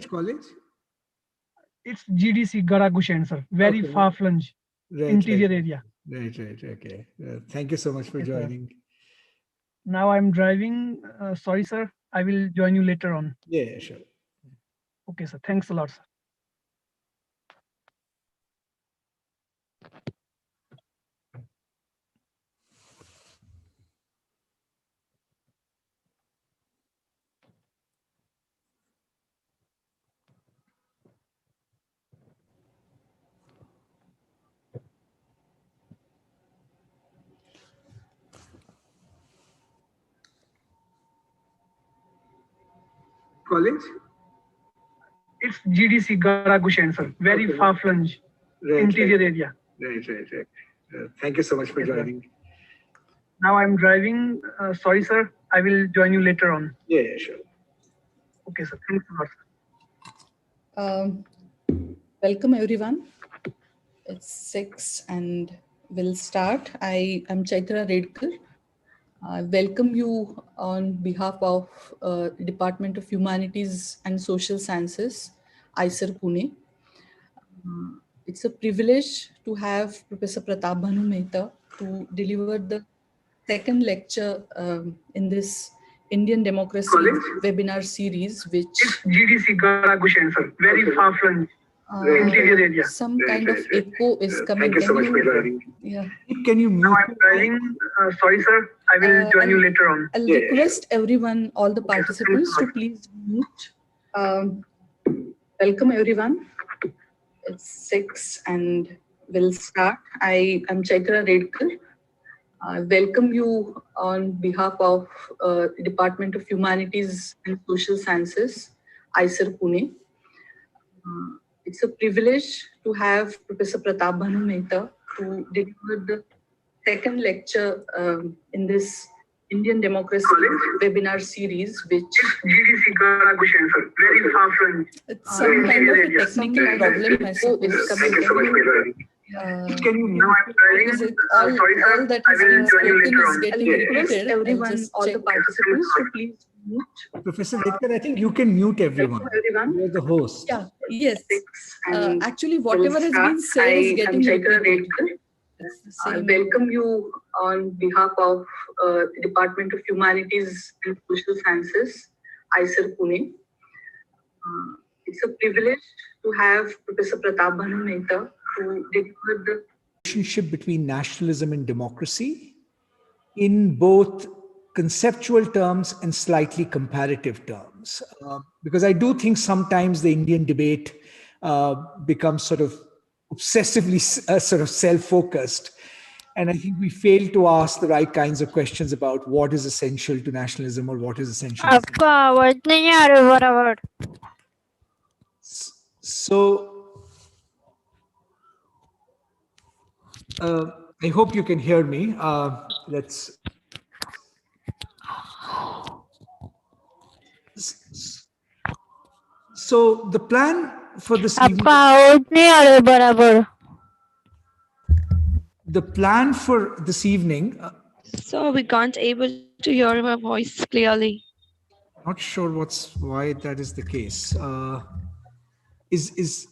college? It's GDC, Garaguchen, sir. Very Okay. far-flung interior area. Right. Okay. Thank you so much for joining. Now I'm driving. Sorry, sir. I will join you later on. Yeah, sure. Okay, sir. Thanks a lot, sir. College? It's GDC, Garaguchen, sir. Very far-flung interior area. Right. Thank you so much for joining. Now I'm driving. Sorry, sir. I will join you later on. Yeah, sure. Okay, sir. Thanks a lot, sir. Welcome, everyone. It's 6 and we'll start. I am Chaitra Redkar. I welcome you on behalf of Department of Humanities and Social Sciences, IISER Pune. It's a privilege to have Professor Pratap Bhanu Mehta to deliver the second lecture in this Indian Democracy webinar series, which GDC, Garaguchen, sir. Very far-flung interior area. Some kind of echo is coming. Thank you so much for joining. Yeah. Can you mute? Now I'm driving. Sorry, sir. I will join you later on. I'll request everyone, all the participants, to please mute. Welcome, everyone. It's 6 and we'll start. I am Chaitra Redkar. I welcome you on behalf of Department of Humanities and Social Sciences, IISER Pune. It's a privilege to have Professor Pratap Bhanu Mehta to deliver the second lecture in this Indian Democracy webinar series, which GDC, Garaguchen, sir. Very far-flung. it's some kind of a technical problem. I suppose coming. Thank you so much for joining. Can you Now I'm driving. Because all that I has will been join you spoken later is on. getting repeated. Everyone, Just all the check. participants to please mute. Professor Redkar, I think you can mute everyone. Everyone. You're the host. Yeah, yes. And actually, whatever has been said is getting repeated. It's the I same. welcome you on behalf of Department of Humanities and Social Sciences, IISER Pune. It's a privilege to have Professor Pratap Bhanu Mehta to deliver the Relationship between nationalism and democracy in both conceptual terms and slightly comparative terms. Because I do think sometimes the Indian debate becomes sort of obsessively sort of self-focused. And I think we fail to ask the right kinds of questions about what is essential to nationalism or what is essential to आपका आवाज नहीं आ रहा बराबर. So I hope you can hear me. Let's. So the plan for this evening. आपका आवाज नहीं आ रहा बराबर. The plan for this evening. So we can't able to hear your voice clearly. Not sure why that is the case. Is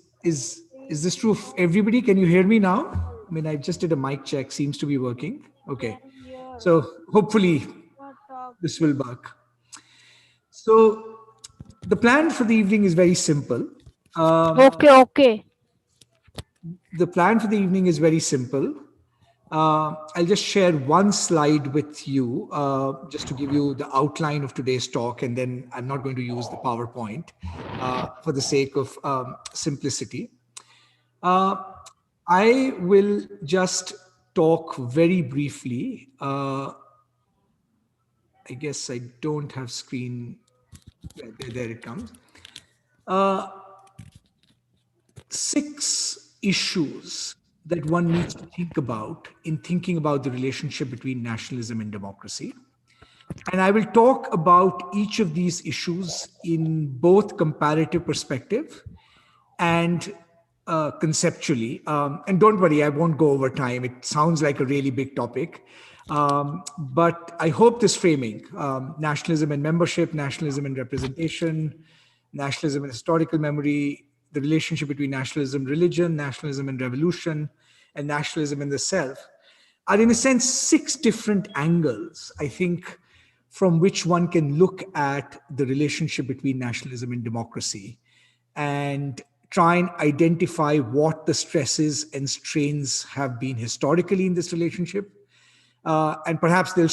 this true of everybody? Can you hear me now? I mean, I just did a mic check. Seems to be working. Okay. So hopefully this will work. So the plan for the evening is very simple. Okay. The plan for the evening is very simple. I'll just share one slide with you just to give you the outline of today's talk, and then I'm not going to use the PowerPoint for the sake of simplicity. I will just talk very briefly. I guess I don't have screen. There it comes. 6 issues that one needs to think about in thinking about the relationship between nationalism and democracy. And I will talk about each of these issues in both comparative perspective and conceptually. And don't worry, I won't go over time. It sounds like a really big topic. But I hope this framing, nationalism and membership, nationalism and representation, nationalism and historical memory, the relationship between nationalism, religion, nationalism and revolution, and nationalism in the self, are in a sense 6 different angles, I think, from which one can look at the relationship between nationalism and democracy and try and identify what the stresses and strains have been historically in this relationship. And perhaps they'll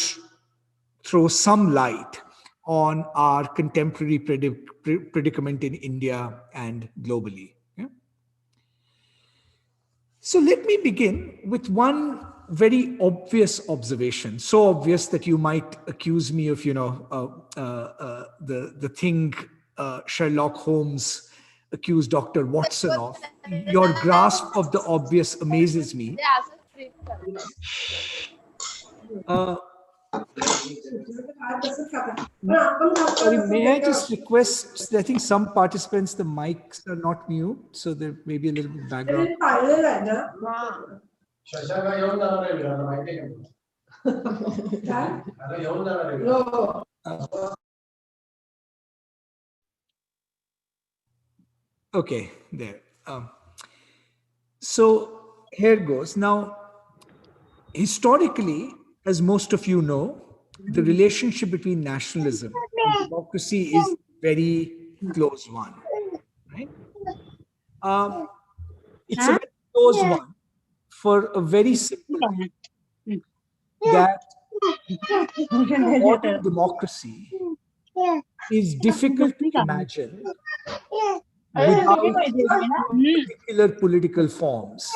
throw some light on our contemporary predicament in India and globally. Yeah? So let me begin with one very obvious observation, so obvious that you might accuse me of, the thing Sherlock Holmes accused Dr. Watson of. Your grasp of the obvious amazes me. Sorry, may I just request, I think some participants, the mics are not mute, so there may be a little bit background. Okay, there. So here goes. Now, historically, as most of you know, the relationship between nationalism and democracy is very close one, right? It's a very close one for a very simple reason, that modern democracy is difficult to imagine without particular political forms.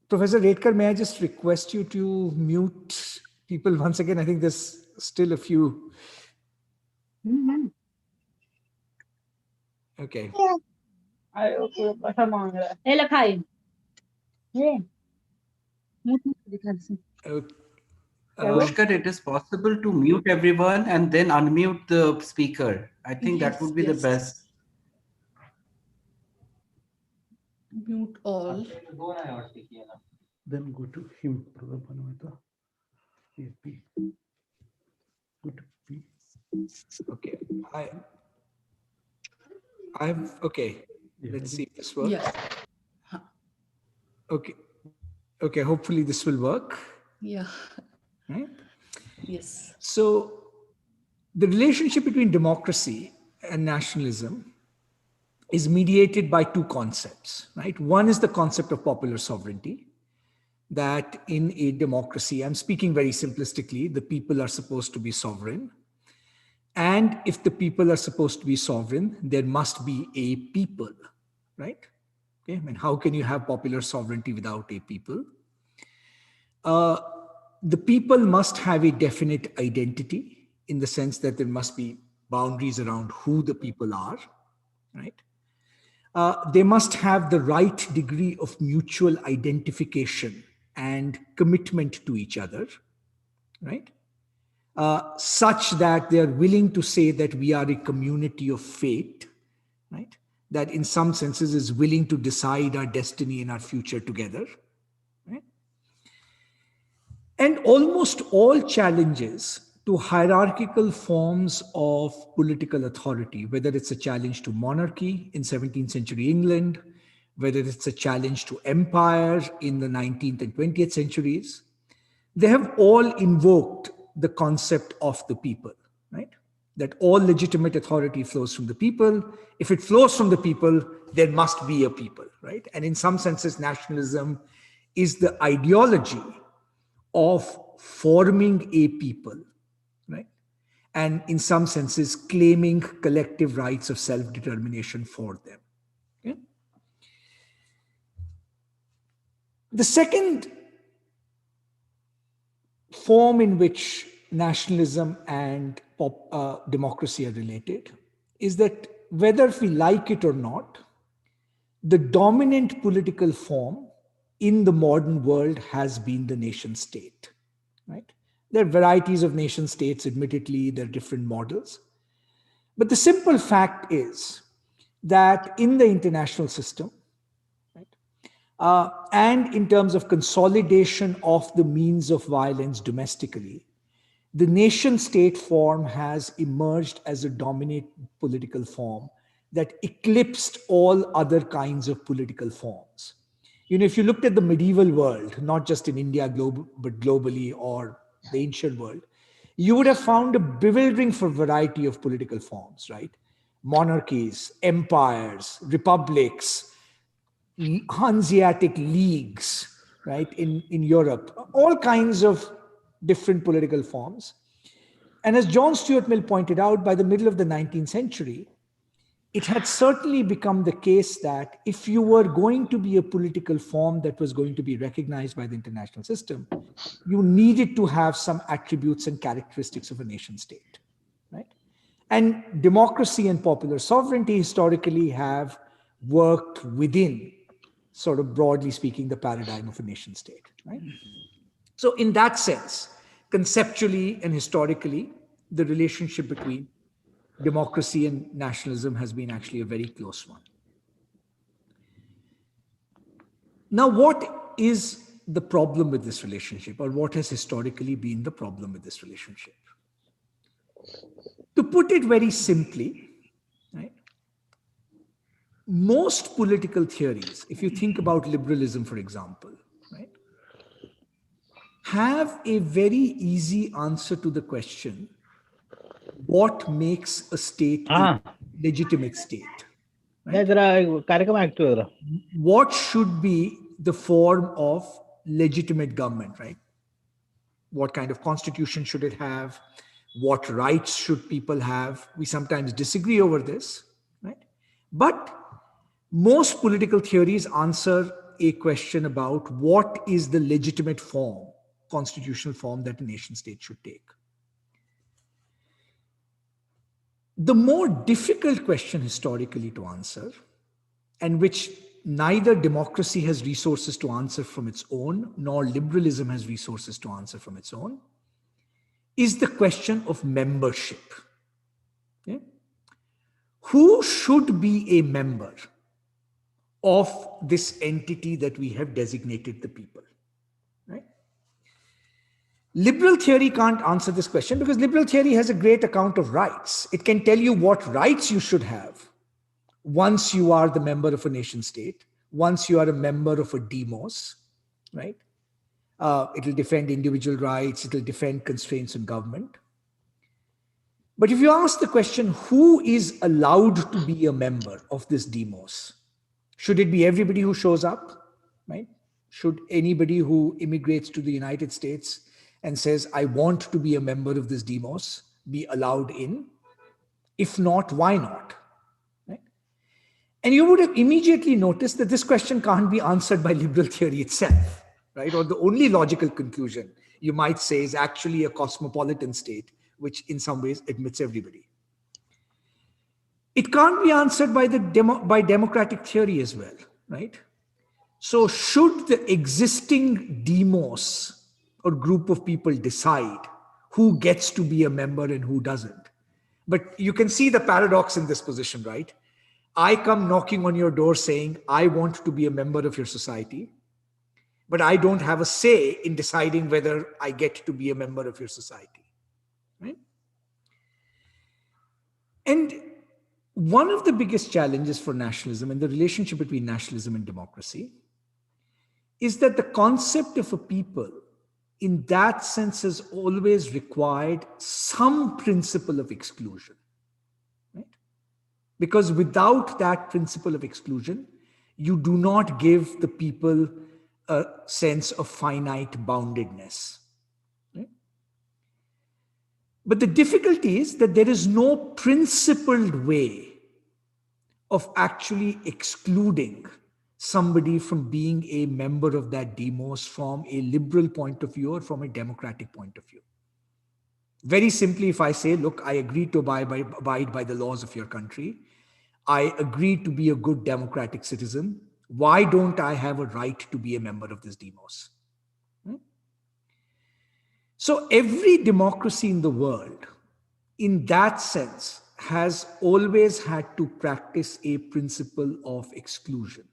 Professor Redkar, may I just request you to mute people once again? I think there's still a few. Okay. Pushkar, it is possible to mute everyone and then unmute the speaker. I think that would be the best. Mute all. Then go to him, Pratap. Okay. Okay. Let's see if this works. Yeah. Okay. Okay. Hopefully this will work. Yeah. Right? Yes. So the relationship between democracy and nationalism is mediated by 2 concepts, right? One is the concept of popular sovereignty, that in a democracy, I'm speaking very simplistically, the people are supposed to be sovereign. And if the people are supposed to be sovereign, there must be a people, right? Okay, I mean, how can you have popular sovereignty without a people? The people must have a definite identity, in the sense that there must be boundaries around who the people are, right? They must have the right degree of mutual identification and commitment to each other, right? Such that they are willing to say that we are a community of fate, right? That in some senses is willing to decide our destiny and our future together, right? And almost all challenges to hierarchical forms of political authority, whether it's a challenge to monarchy in 17th century England, whether it's a challenge to empire in the 19th and 20th centuries, they have all invoked the concept of the people, right? That all legitimate authority flows from the people. If it flows from the people, there must be a people, right? And in some senses, nationalism is the ideology of forming a people, right? And in some senses, claiming collective rights of self-determination for them. Okay? The second form in which nationalism and democracy are related is that whether we like it or not, the dominant political form in the modern world has been the nation state, right? There are varieties of nation states, admittedly, there are different models. But the simple fact is that in the international system, and in terms of consolidation of the means of violence domestically, the nation state form has emerged as a dominant political form that eclipsed all other kinds of political forms. If you looked at the medieval world, not just in India, but globally, or the ancient world, you would have found a bewildering variety of political forms, right? Monarchies, empires, republics, Hanseatic leagues, right, in Europe, all kinds of different political forms. And as John Stuart Mill pointed out, by the middle of the 19th century, it had certainly become the case that if you were going to be a political form that was going to be recognized by the international system, you needed to have some attributes and characteristics of a nation state, right? And democracy and popular sovereignty historically have worked within, sort of broadly speaking, the paradigm of a nation state, right? So in that sense, conceptually and historically, the relationship between democracy and nationalism has been actually a very close one. Now, what is the problem with this relationship, or what has historically been the problem with this relationship? To put it very simply, right, most political theories, if you think about liberalism, for example, right, have a very easy answer to the question, what makes a state a legitimate state? Right? What should be the form of legitimate government, right? What kind of constitution should it have? What rights should people have? We sometimes disagree over this, right? But most political theories answer a question about what is the legitimate form, constitutional form that a nation state should take. The more difficult question historically to answer, and which neither democracy has resources to answer from its own, nor liberalism has resources to answer from its own, is the question of membership. Okay? Who should be a member of this entity that we have designated the people? Right? Liberal theory can't answer this question because liberal theory has a great account of rights. It can tell you what rights you should have once you are the member of a nation state, once you are a member of a demos, right? It'll defend individual rights, it'll defend constraints on government. But if you ask the question, who is allowed to be a member of this demos? Should it be everybody who shows up, right? Should anybody who immigrates to the United States and says, I want to be a member of this demos, be allowed in? If not, why not? Right? And you would have immediately noticed that this question can't be answered by liberal theory itself, right? Or the only logical conclusion you might say is actually a cosmopolitan state, which in some ways admits everybody. It can't be answered by by democratic theory as well, right? So should the existing demos or group of people decide who gets to be a member and who doesn't? But you can see the paradox in this position, right? I come knocking on your door saying, I want to be a member of your society, but I don't have a say in deciding whether I get to be a member of your society, right? And one of the biggest challenges for nationalism and the relationship between nationalism and democracy is that the concept of a people in that sense has always required some principle of exclusion, right? Because without that principle of exclusion, you do not give the people a sense of finite boundedness. Right? But the difficulty is that there is no principled way of actually excluding somebody from being a member of that demos from a liberal point of view or from a democratic point of view. Very simply, if I say, look, I agree to abide by the laws of your country, I agree to be a good democratic citizen, why don't I have a right to be a member of this demos? So every democracy in the world, in that sense, has always had to practice a principle of exclusion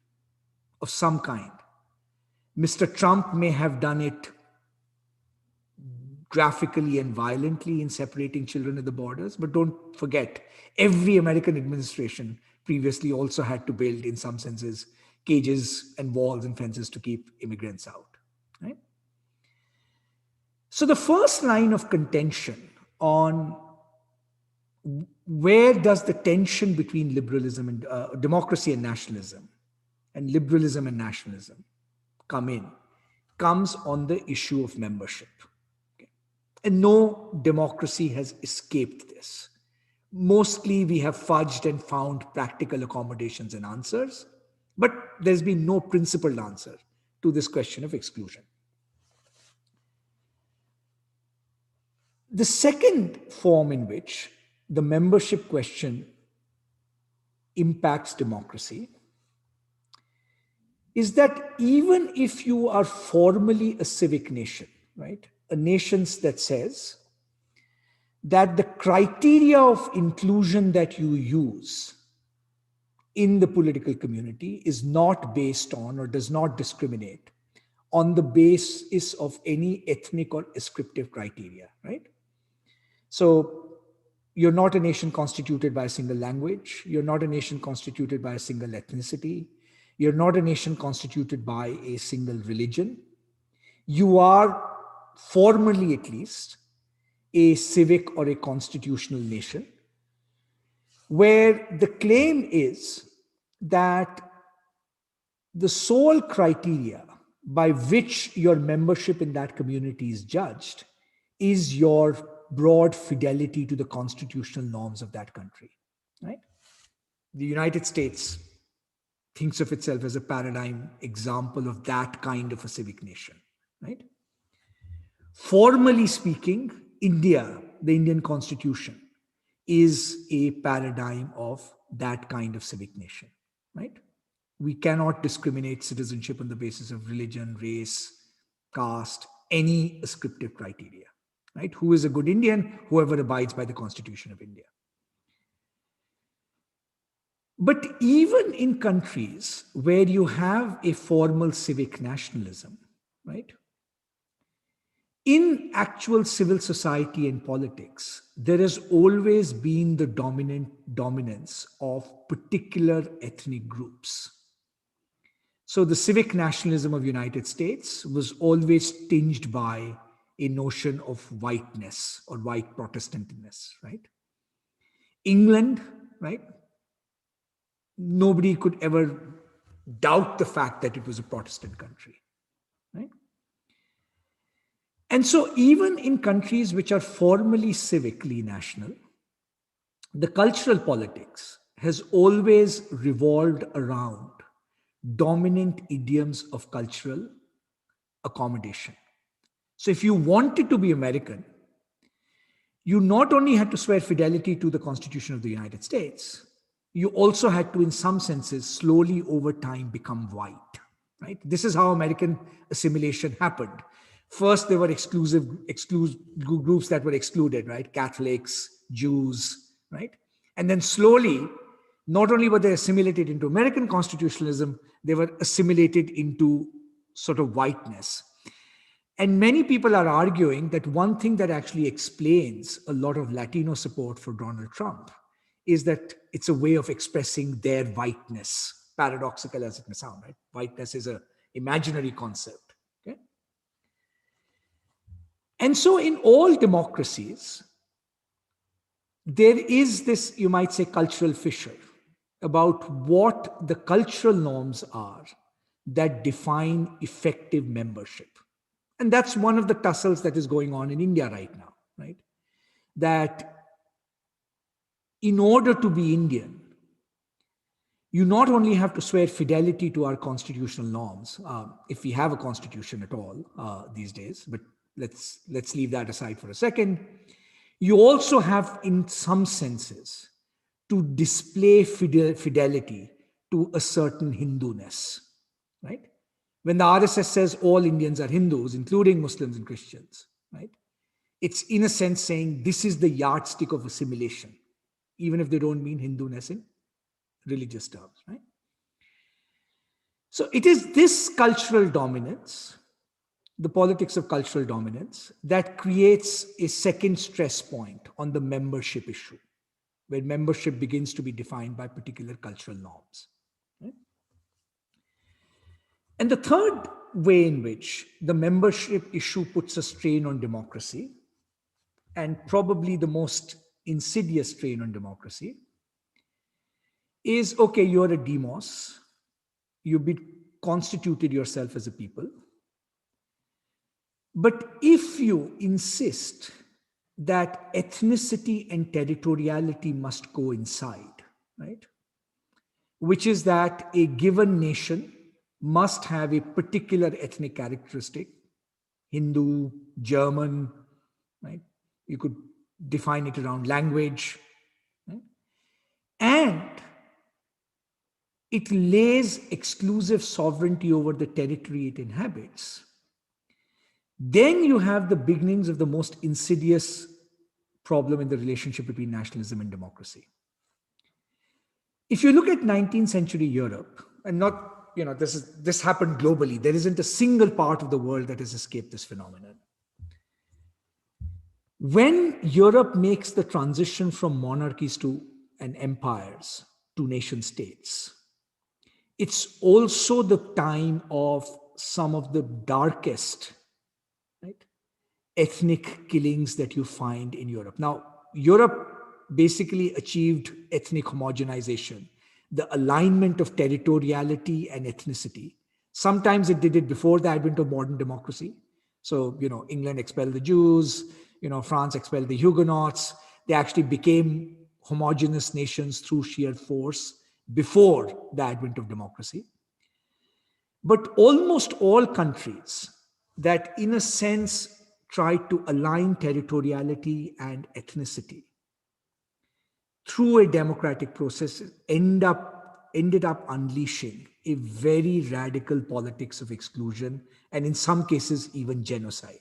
of some kind. Mr. Trump may have done it graphically and violently in separating children at the borders. But don't forget, every American administration previously also had to build, in some senses, cages and walls and fences to keep immigrants out. Right? So the first line of contention on where does the tension between liberalism and democracy and nationalism, and liberalism and nationalism come in, comes on the issue of membership. Okay. And no democracy has escaped this. Mostly we have fudged and found practical accommodations and answers, but there's been no principled answer to this question of exclusion. The second form in which the membership question impacts democracy is that even if you are formally a civic nation, right, a nation that says that the criteria of inclusion that you use in the political community is not based on or does not discriminate on the basis of any ethnic or ascriptive criteria, right? So you're not a nation constituted by a single language. You're not a nation constituted by a single ethnicity. You're not a nation constituted by a single religion. You are, formally at least, a civic or a constitutional nation, where the claim is that the sole criteria by which your membership in that community is judged is your broad fidelity to the constitutional norms of that country, right? The United States thinks of itself as a paradigm example of that kind of a civic nation, right? Formally speaking, India, the Indian Constitution, is a paradigm of that kind of civic nation, right? We cannot discriminate citizenship on the basis of religion, race, caste, any ascriptive criteria, right? Who is a good Indian? Whoever abides by the Constitution of India. But even in countries where you have a formal civic nationalism, right? In actual civil society and politics, there has always been the dominance of particular ethnic groups. So the civic nationalism of the United States was always tinged by a notion of whiteness or white Protestantism, right? England, right? Nobody could ever doubt the fact that it was a Protestant country, right? And so even in countries which are formally civically national, the cultural politics has always revolved around dominant idioms of cultural accommodation. So if you wanted to be American, you not only had to swear fidelity to the Constitution of the United States, you also had to, in some senses, slowly over time become white, right? This is how American assimilation happened. First, there were exclusive groups that were excluded, right? Catholics, Jews, right? And then slowly, not only were they assimilated into American constitutionalism, they were assimilated into sort of whiteness. And many people are arguing that one thing that actually explains a lot of Latino support for Donald Trump is that it's a way of expressing their whiteness, paradoxical as it may sound, right? Whiteness is an imaginary concept. Okay? And so in all democracies, there is this, you might say, cultural fissure about what the cultural norms are that define effective membership. And that's one of the tussles that is going on in India right now, right? That in order to be Indian, you not only have to swear fidelity to our constitutional norms, if we have a constitution at all these days, but let's leave that aside for a second. You also have, in some senses, to display fidelity to a certain Hinduness, right? When the RSS says all Indians are Hindus, including Muslims and Christians, right? It's in a sense saying this is the yardstick of assimilation, even if they don't mean Hinduness in religious terms, right? So it is this cultural dominance the politics of cultural dominance that creates a second stress point on the membership issue, where membership begins to be defined by particular cultural norms. Right? And the third way in which the membership issue puts a strain on democracy, and probably the most insidious strain on democracy, is okay, you're a demos, you've been constituted yourself as a people. But if you insist that ethnicity and territoriality must coincide, right? Which is that a given nation must have a particular ethnic characteristic, Hindu, German, right? You could define it around language, right? And it lays exclusive sovereignty over the territory it inhabits. Then you have the beginnings of the most insidious problem in the relationship between nationalism and democracy. If you look at 19th century Europe, and not, this happened globally, there isn't a single part of the world that has escaped this phenomenon. When Europe makes the transition from monarchies and empires to nation states, it's also the time of some of the darkest, right, ethnic killings that you find in Europe. Now, Europe basically achieved ethnic homogenization, the alignment of territoriality and ethnicity. Sometimes it did it before the advent of modern democracy. So, England expelled the Jews, France expelled the Huguenots. They actually became homogeneous nations through sheer force before the advent of democracy. But almost all countries that, in a sense, tried to align territoriality and ethnicity through a democratic process ended up unleashing a very radical politics of exclusion, and in some cases even genocide.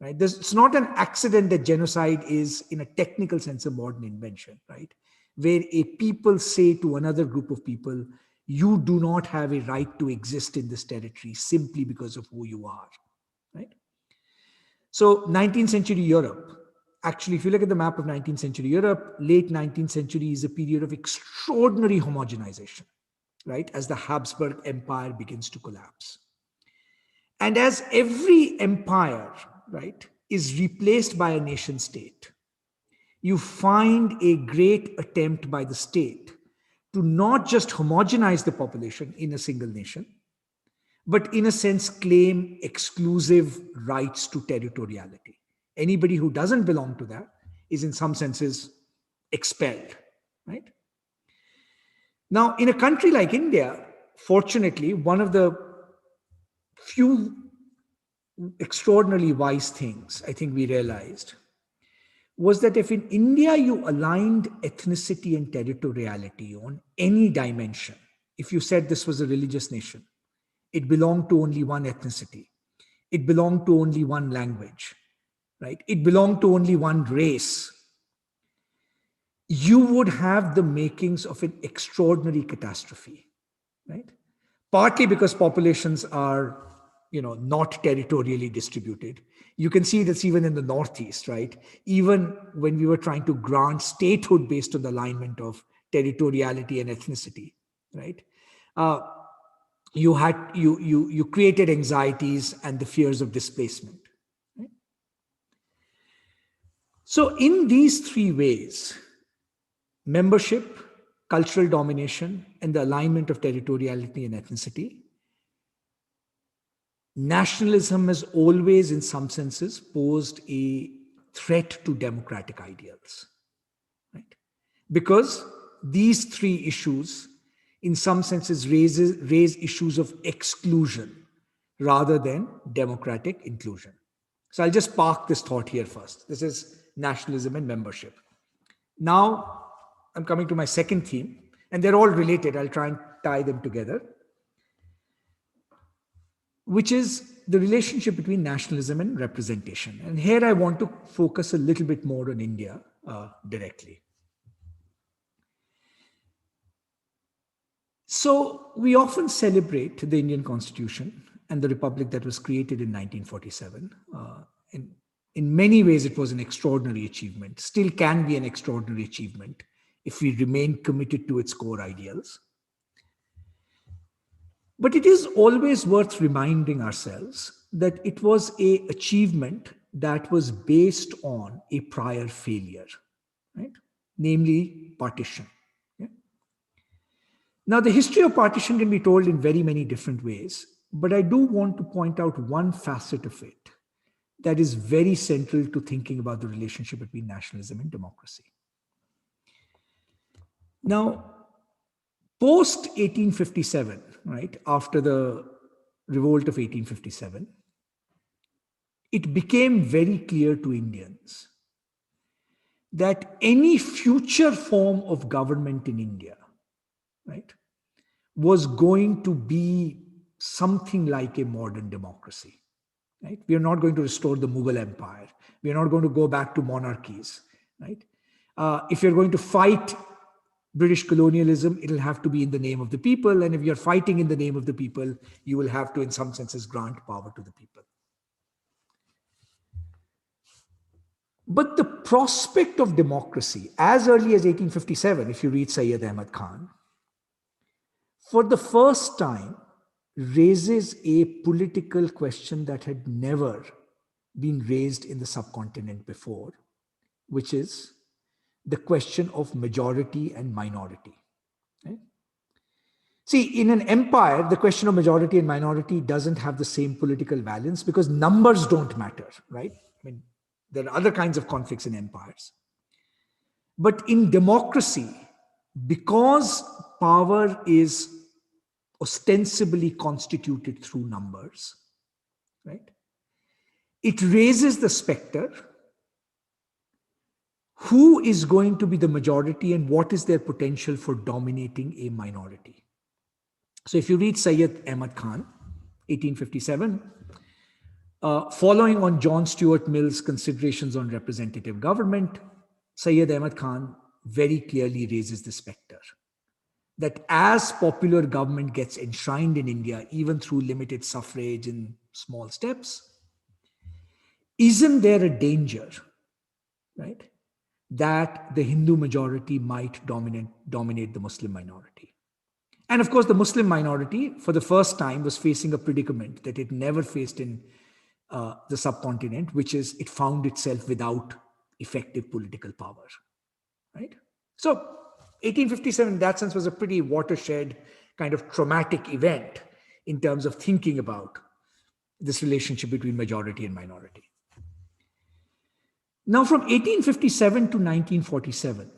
Right? It's not an accident that genocide is, in a technical sense, a modern invention, right? Where a people say to another group of people, you do not have a right to exist in this territory simply because of who you are, right? So 19th century Europe, actually, if you look at the map of 19th century Europe, late 19th century is a period of extraordinary homogenization, right? As the Habsburg Empire begins to collapse. And as every empire, right, is replaced by a nation state, you find a great attempt by the state to not just homogenize the population in a single nation, but in a sense claim exclusive rights to territoriality. Anybody who doesn't belong to that is in some senses expelled, right? Now, in a country like India, fortunately, one of the few extraordinarily wise things I think we realized was that if in India you aligned ethnicity and territoriality on any dimension, if you said this was a religious nation, it belonged to only one ethnicity, it belonged to only one language, right? It belonged to only one race, you would have the makings of an extraordinary catastrophe, right? Partly because populations are, not territorially distributed. You can see this even in the Northeast, right? Even when we were trying to grant statehood based on the alignment of territoriality and ethnicity, right? You created anxieties and the fears of displacement. Right? So in these three ways, membership, cultural domination, and the alignment of territoriality and ethnicity, nationalism has always, in some senses, posed a threat to democratic ideals, right? Because these three issues, in some senses, raise issues of exclusion rather than democratic inclusion. So I'll just park this thought here first. This is nationalism and membership. Now, I'm coming to my second theme, and they're all related. I'll try and tie them together, which is the relationship between nationalism and representation. And here I want to focus a little bit more on India directly. So we often celebrate the Indian Constitution and the republic that was created in 1947. In many ways, it was an extraordinary achievement, still can be an extraordinary achievement if we remain committed to its core ideals. But it is always worth reminding ourselves that it was an achievement that was based on a prior failure, right? Namely partition. Yeah? Now, the history of partition can be told in very many different ways, but I do want to point out one facet of it that is very central to thinking about the relationship between nationalism and democracy. Now, post 1857, right, after the revolt of 1857, it became very clear to Indians that any future form of government in India, right, was going to be something like a modern democracy. Right? We are not going to restore the Mughal Empire. We are not going to go back to monarchies. Right? If you're going to fight British colonialism, it'll have to be in the name of the people. And if you're fighting in the name of the people, you will have to, in some senses, grant power to the people. But the prospect of democracy, as early as 1857, if you read Sayyid Ahmad Khan, for the first time raises a political question that had never been raised in the subcontinent before, which is the question of majority and minority. Right? See, in an empire, the question of majority and minority doesn't have the same political valence because numbers don't matter, right? I mean, there are other kinds of conflicts in empires. But in democracy, because power is ostensibly constituted through numbers, right? It raises the specter: who is going to be the majority and what is their potential for dominating a minority? So if you read Sayyid Ahmad Khan, 1857, following on John Stuart Mill's considerations on representative government, Sayyid Ahmad Khan very clearly raises the specter that as popular government gets enshrined in India, even through limited suffrage in small steps, isn't there a danger, right, that the Hindu majority might dominate the Muslim minority? And of course, the Muslim minority, for the first time, was facing a predicament that it never faced in the subcontinent, which is it found itself without effective political power, right? So 1857, in that sense, was a pretty watershed kind of traumatic event in terms of thinking about this relationship between majority and minority. Now, from 1857 to 1947,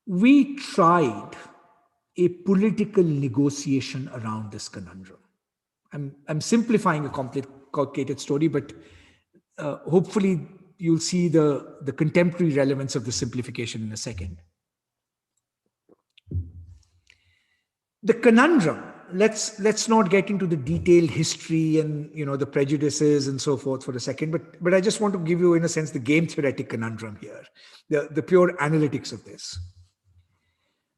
we tried a political negotiation around this conundrum. I'm simplifying a complicated story, but hopefully you'll see the contemporary relevance of the simplification in a second. The conundrum, let's not get into the detailed history and the prejudices and so forth for a second, but I just want to give you, in a sense, the game theoretic conundrum here, the pure analytics of this.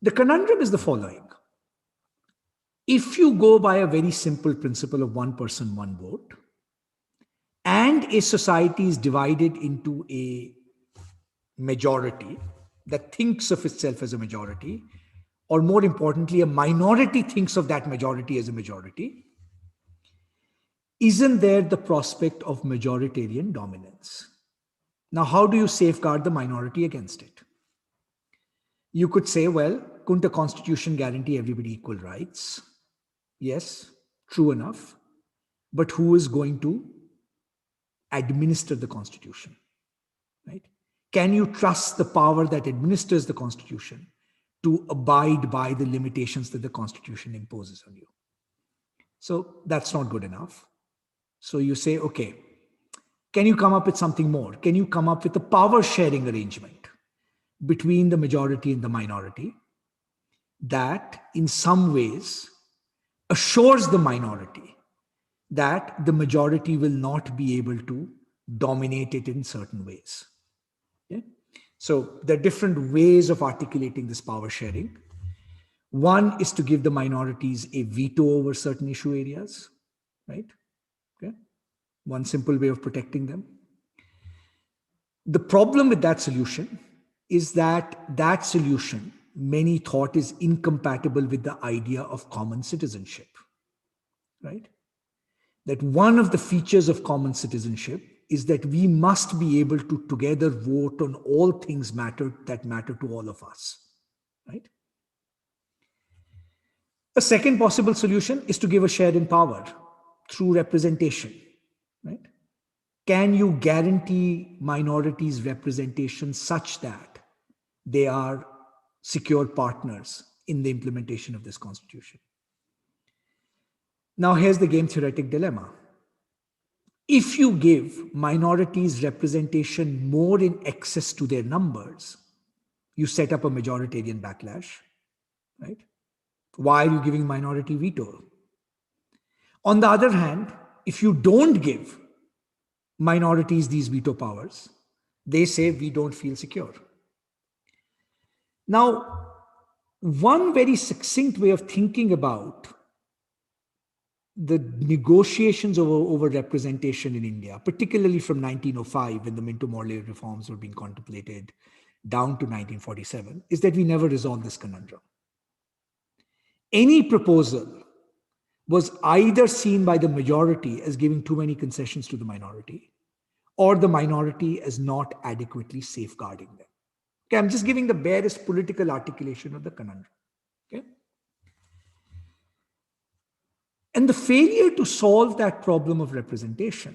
The conundrum is the following. If you go by a very simple principle of one person, one vote, and a society is divided into a majority that thinks of itself as a majority, or more importantly, a minority thinks of that majority as a majority, isn't there the prospect of majoritarian dominance? Now, how do you safeguard the minority against it? You could say, well, couldn't a constitution guarantee everybody equal rights? Yes, true enough. But who is going to administer the constitution, right? Can you trust the power that administers the constitution to abide by the limitations that the constitution imposes on you? So that's not good enough. So you say, okay, can you come up with something more? Can you come up with a power sharing arrangement between the majority and the minority that in some ways assures the minority that the majority will not be able to dominate it in certain ways? Yeah? So there are different ways of articulating this power sharing. One is to give the minorities a veto over certain issue areas, right? Okay. One simple way of protecting them. The problem with that solution is that that solution, many thought, is incompatible with the idea of common citizenship, right? That one of the features of common citizenship is that we must be able to together vote on all things that matter to all of us, right? A second possible solution is to give a share in power through representation, right? Can you guarantee minorities representation such that they are secure partners in the implementation of this constitution? Now, here's the game theoretic dilemma. If you give minorities representation more in excess to their numbers, you set up a majoritarian backlash, right? Why are you giving minority veto? On the other hand, if you don't give minorities these veto powers, they say we don't feel secure. Now, one very succinct way of thinking about the negotiations over representation in India, particularly from 1905, when the Minto-Morley reforms were being contemplated, down to 1947, is that we never resolved this conundrum. Any proposal was either seen by the majority as giving too many concessions to the minority, or the minority as not adequately safeguarding them. Okay, I'm just giving the barest political articulation of the conundrum. Okay? And the failure to solve that problem of representation,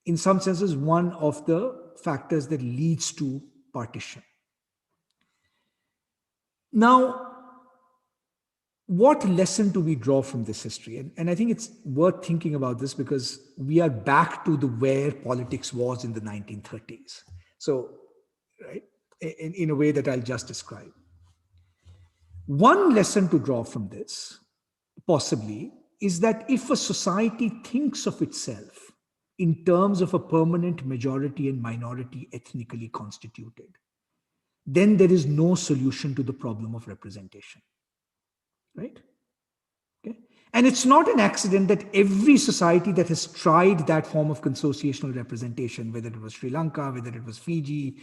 in some sense, is one of the factors that leads to partition. Now, what lesson do we draw from this history? And I think it's worth thinking about this because we are back to where politics was in the 1930s. So, right, in a way that I'll just describe. One lesson to draw from this, possibly, is that if a society thinks of itself in terms of a permanent majority and minority ethnically constituted, then there is no solution to the problem of representation. Right? Okay. And it's not an accident that every society that has tried that form of consociational representation, whether it was Sri Lanka, whether it was Fiji,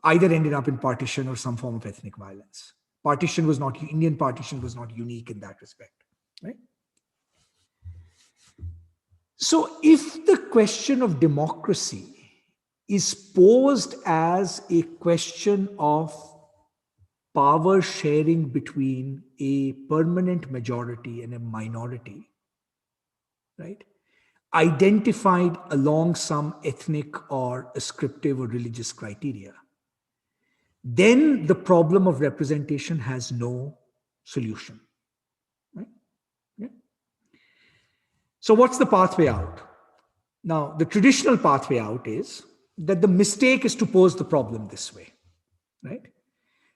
either ended up in partition or some form of ethnic violence. Indian partition was not unique in that respect, right? So if the question of democracy is posed as a question of power sharing between a permanent majority and a minority, right? Identified along some ethnic or ascriptive or religious criteria, then the problem of representation has no solution, right? Yeah. So what's the pathway out? Now, the traditional pathway out is that the mistake is to pose the problem this way, right?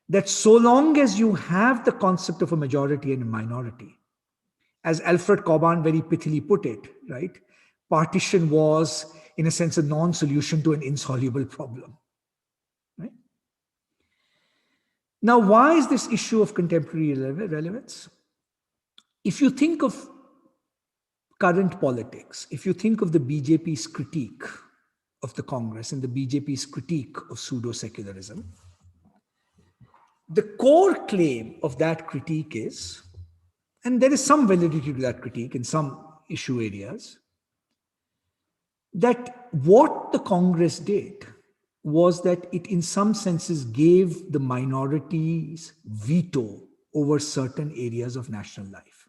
That so long as you have the concept of a majority and a minority, as Alfred Coburn very pithily put it, right? Partition was, in a sense, a non-solution to an insoluble problem, right? Now, why is this issue of contemporary relevance? If you think of current politics, if you think of the BJP's critique of the Congress and the BJP's critique of pseudo-secularism, the core claim of that critique is, and there is some validity to that critique in some issue areas, that what the Congress did was that it in some senses gave the minorities veto over certain areas of national life,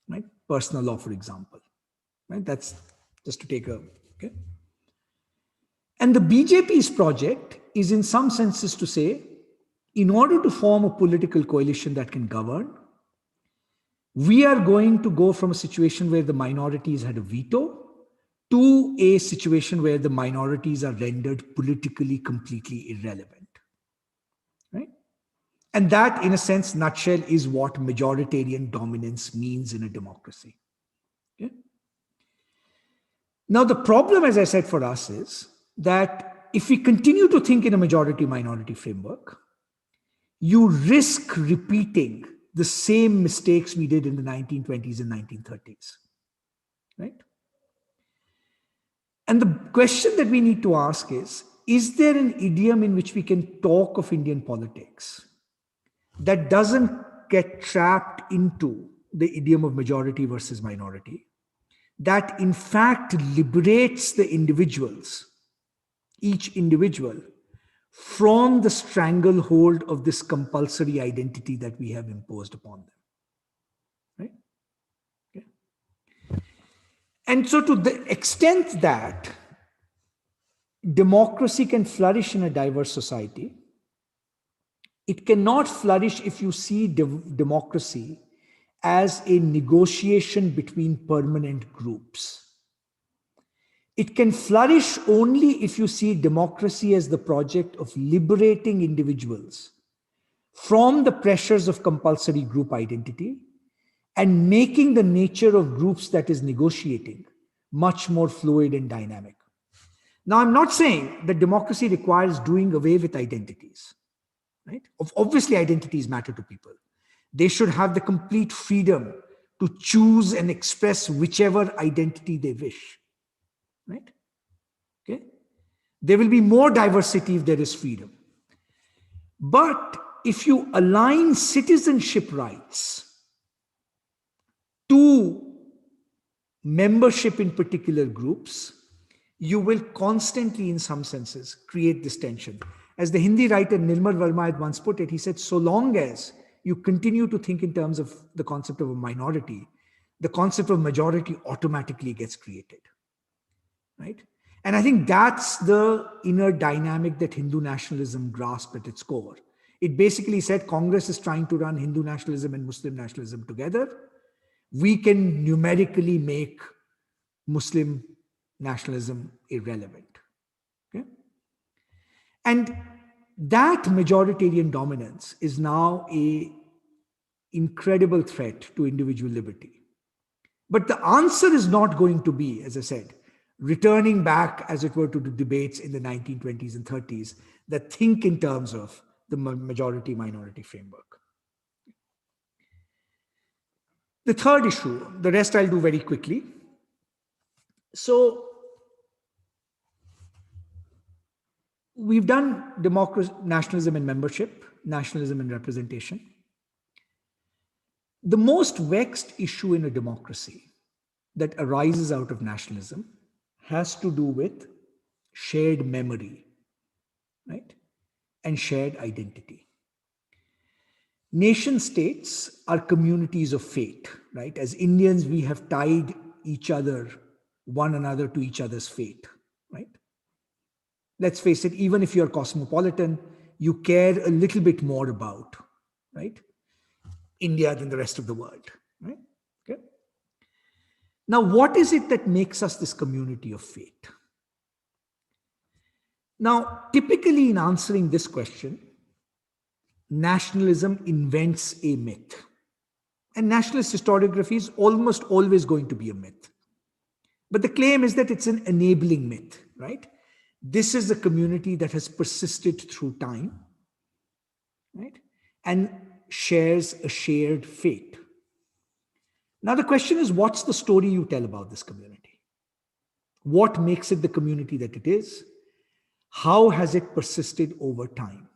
right? Personal law, for example, right? That's just to take okay? And the BJP's project is in some senses to say, in order to form a political coalition that can govern, we are going to go from a situation where the minorities had a veto to a situation where the minorities are rendered politically completely irrelevant, right? And that, in a sense, nutshell, is what majoritarian dominance means in a democracy. Okay? Now, the problem, as I said, for us is that if we continue to think in a majority-minority framework, you risk repeating the same mistakes we did in the 1920s and 1930s, right? And the question that we need to ask is there an idiom in which we can talk of Indian politics that doesn't get trapped into the idiom of majority versus minority, that in fact liberates the individuals, each individual, from the stranglehold of this compulsory identity that we have imposed upon them, right? Okay. And so to the extent that democracy can flourish in a diverse society, it cannot flourish if you see democracy as a negotiation between permanent groups. It can flourish only if you see democracy as the project of liberating individuals from the pressures of compulsory group identity and making the nature of groups that is negotiating much more fluid and dynamic. Now, I'm not saying that democracy requires doing away with identities, right? Obviously, identities matter to people. They should have the complete freedom to choose and express whichever identity they wish, right? Okay. There will be more diversity if there is freedom. But if you align citizenship rights to membership in particular groups, you will constantly, in some senses, create this tension. As the Hindi writer Nirmal Verma had once put it, he said, so long as you continue to think in terms of the concept of a minority, the concept of majority automatically gets created, right? And I think that's the inner dynamic that Hindu nationalism grasped at its core. It basically said Congress is trying to run Hindu nationalism and Muslim nationalism together. We can numerically make Muslim nationalism irrelevant. Okay? And that majoritarian dominance is now an incredible threat to individual liberty. But the answer is not going to be, as I said, returning back, as it were, to the debates in the 1920s and 30s that think in terms of the majority-minority framework. The third issue, the rest I'll do very quickly. So we've done democracy, nationalism and membership, nationalism and representation. The most vexed issue in a democracy that arises out of nationalism has to do with shared memory, right? And shared identity. Nation states are communities of fate, right? As Indians, we have tied one another to each other's fate, right? Let's face it, even if you're cosmopolitan, you care a little bit more about, right, India than the rest of the world, right? Okay. Now, what is it that makes us this community of fate? Now, typically in answering this question, nationalism invents a myth. And nationalist historiography is almost always going to be a myth. But the claim is that it's an enabling myth, right? This is a community that has persisted through time, right? And shares a shared fate. Now, the question is, what's the story you tell about this community? What makes it the community that it is? How has it persisted over time?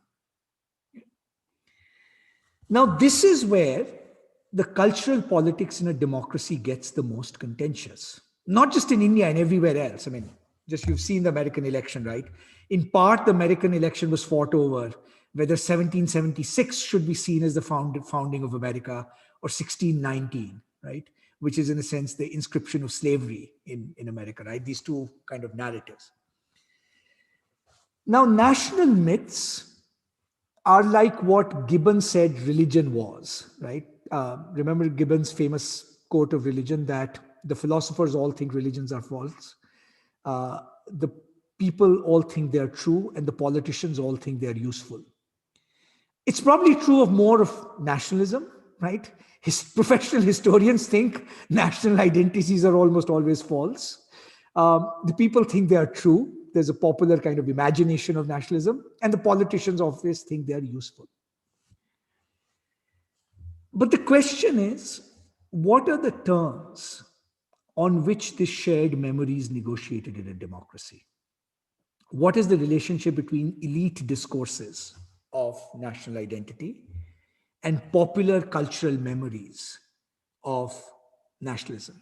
Now, this is where the cultural politics in a democracy gets the most contentious. Not just in India and everywhere else. I mean, just you've seen the American election, right? In part, the American election was fought over whether 1776 should be seen as the founding of America or 1619, right? Which is in a sense the inscription of slavery in America, right? These two kind of narratives. Now, national myths are like what Gibbon said religion was, right? Remember Gibbon's famous quote of religion that the philosophers all think religions are false. The people all think they are true, and the politicians all think they are useful. It's probably true of more of nationalism, right? Professional historians think national identities are almost always false. The people think they are true. There's a popular kind of imagination of nationalism, and the politicians always think they are useful. But the question is, what are the terms on which this shared memory is negotiated in a democracy? What is the relationship between elite discourses of national identity and popular cultural memories of nationalism?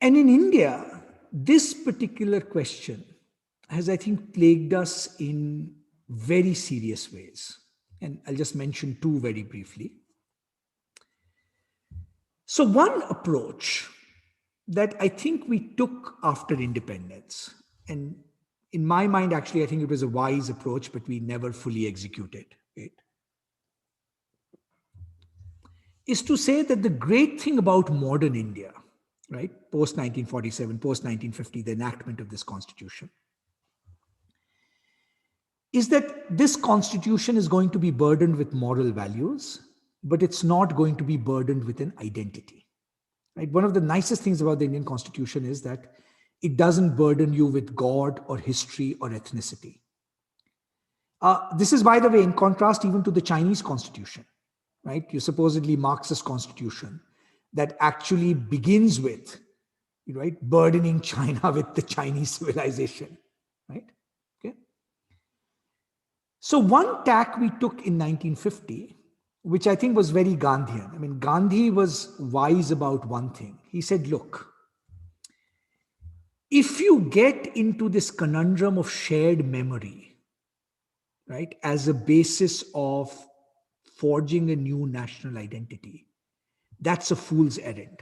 And in India, this particular question has, I think, plagued us in very serious ways. And I'll just mention two very briefly. So, one approach that I think we took after independence, and in my mind, actually, I think it was a wise approach, but we never fully executed it, is to say that the great thing about modern India, right, post 1947, post 1950, the enactment of this constitution, is that this constitution is going to be burdened with moral values, but it's not going to be burdened with an identity. Right? One of the nicest things about the Indian constitution is that it doesn't burden you with God or history or ethnicity. This is, by the way, in contrast even to the Chinese constitution, right? Your supposedly Marxist constitution that actually begins with, right, burdening China with the Chinese civilization, right? Okay. So one tack we took in 1950, which I think was very Gandhian. I mean, Gandhi was wise about one thing. He said, look, if you get into this conundrum of shared memory, right, as a basis of forging a new national identity, that's a fool's errand.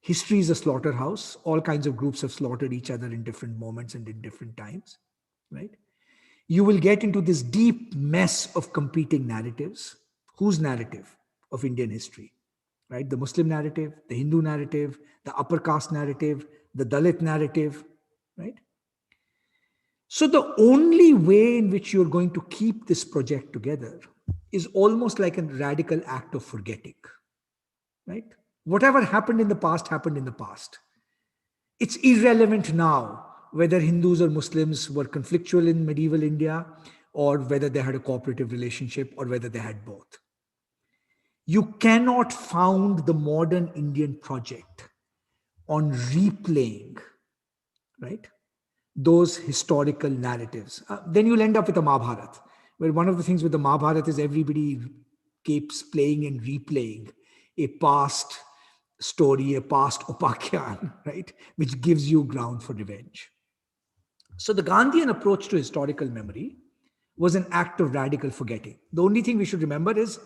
History is a slaughterhouse. All kinds of groups have slaughtered each other in different moments and in different times, right? You will get into this deep mess of competing narratives. Whose narrative of Indian history, right? The Muslim narrative, the Hindu narrative, the upper caste narrative, the Dalit narrative, right? So the only way in which you're going to keep this project together is almost like a radical act of forgetting, right? Whatever happened in the past happened in the past. It's irrelevant now whether Hindus or Muslims were conflictual in medieval India or whether they had a cooperative relationship or whether they had both. You cannot found the modern Indian project on replaying, right, those historical narratives. Then you'll end up with a Mahabharata, where one of the things with the Mahabharata is everybody keeps playing and replaying a past story, a past upakyan, right, which gives you ground for revenge. So the Gandhian approach to historical memory was an act of radical forgetting. The only thing we should remember is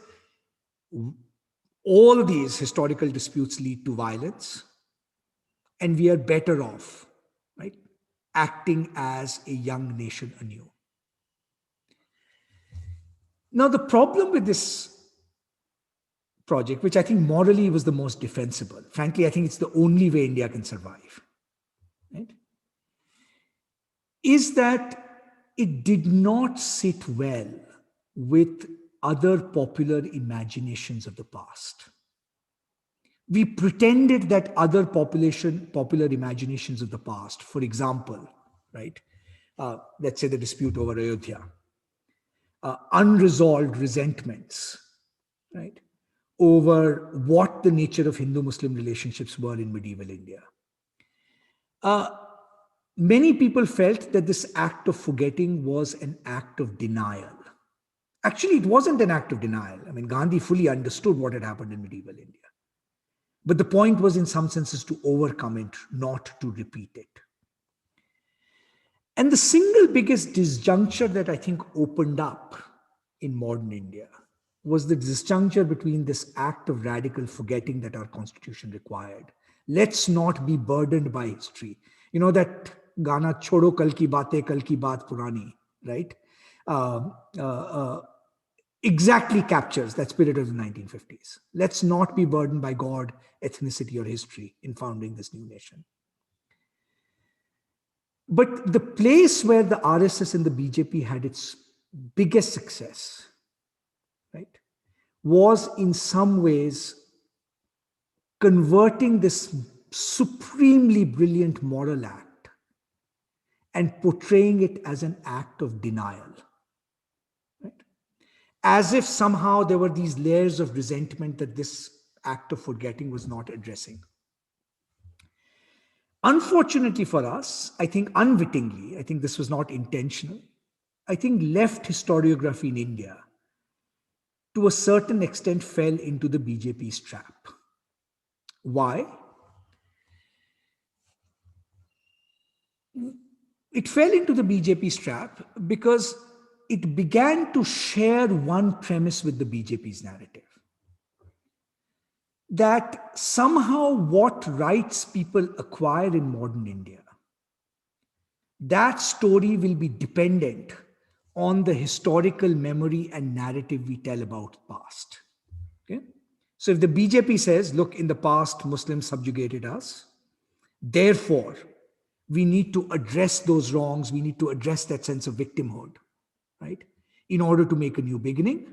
all these historical disputes lead to violence, and we are better off, right, acting as a young nation anew. Now, the problem with this project, which I think morally was the most defensible, frankly, I think it's the only way India can survive, right, is that it did not sit well with other popular imaginations of the past. We pretended that other popular imaginations of the past, for example, right, let's say the dispute over Ayodhya, unresolved resentments, right, over what the nature of Hindu-Muslim relationships were in medieval India. Many people felt that this act of forgetting was an act of denial. Actually, it wasn't an act of denial. I mean, Gandhi fully understood what had happened in medieval India. But the point was, in some senses, to overcome it, not to repeat it. And the single biggest disjuncture that I think opened up in modern India was the disjuncture between this act of radical forgetting that our constitution required. Let's not be burdened by history. You know that Gana Chodo Kal Ki Baat Purani, right? Exactly captures that spirit of the 1950s. Let's not be burdened by God, ethnicity, or history in founding this new nation. But the place where the RSS and the BJP had its biggest success, right, was in some ways converting this supremely brilliant moral act and portraying it as an act of denial. Right? as if somehow there were these layers of resentment that this act of forgetting was not addressing. Unfortunately for us, I think unwittingly, I think this was not intentional, I think left historiography in India to a certain extent fell into the BJP's trap. Why? It fell into the BJP's trap because it began to share one premise with the BJP's narrative, that somehow what rights people acquire in modern India, that story will be dependent on the historical memory and narrative we tell about past. Okay? So if the BJP says, look, in the past, Muslims subjugated us, therefore, we need to address those wrongs, we need to address that sense of victimhood, right? In order to make a new beginning.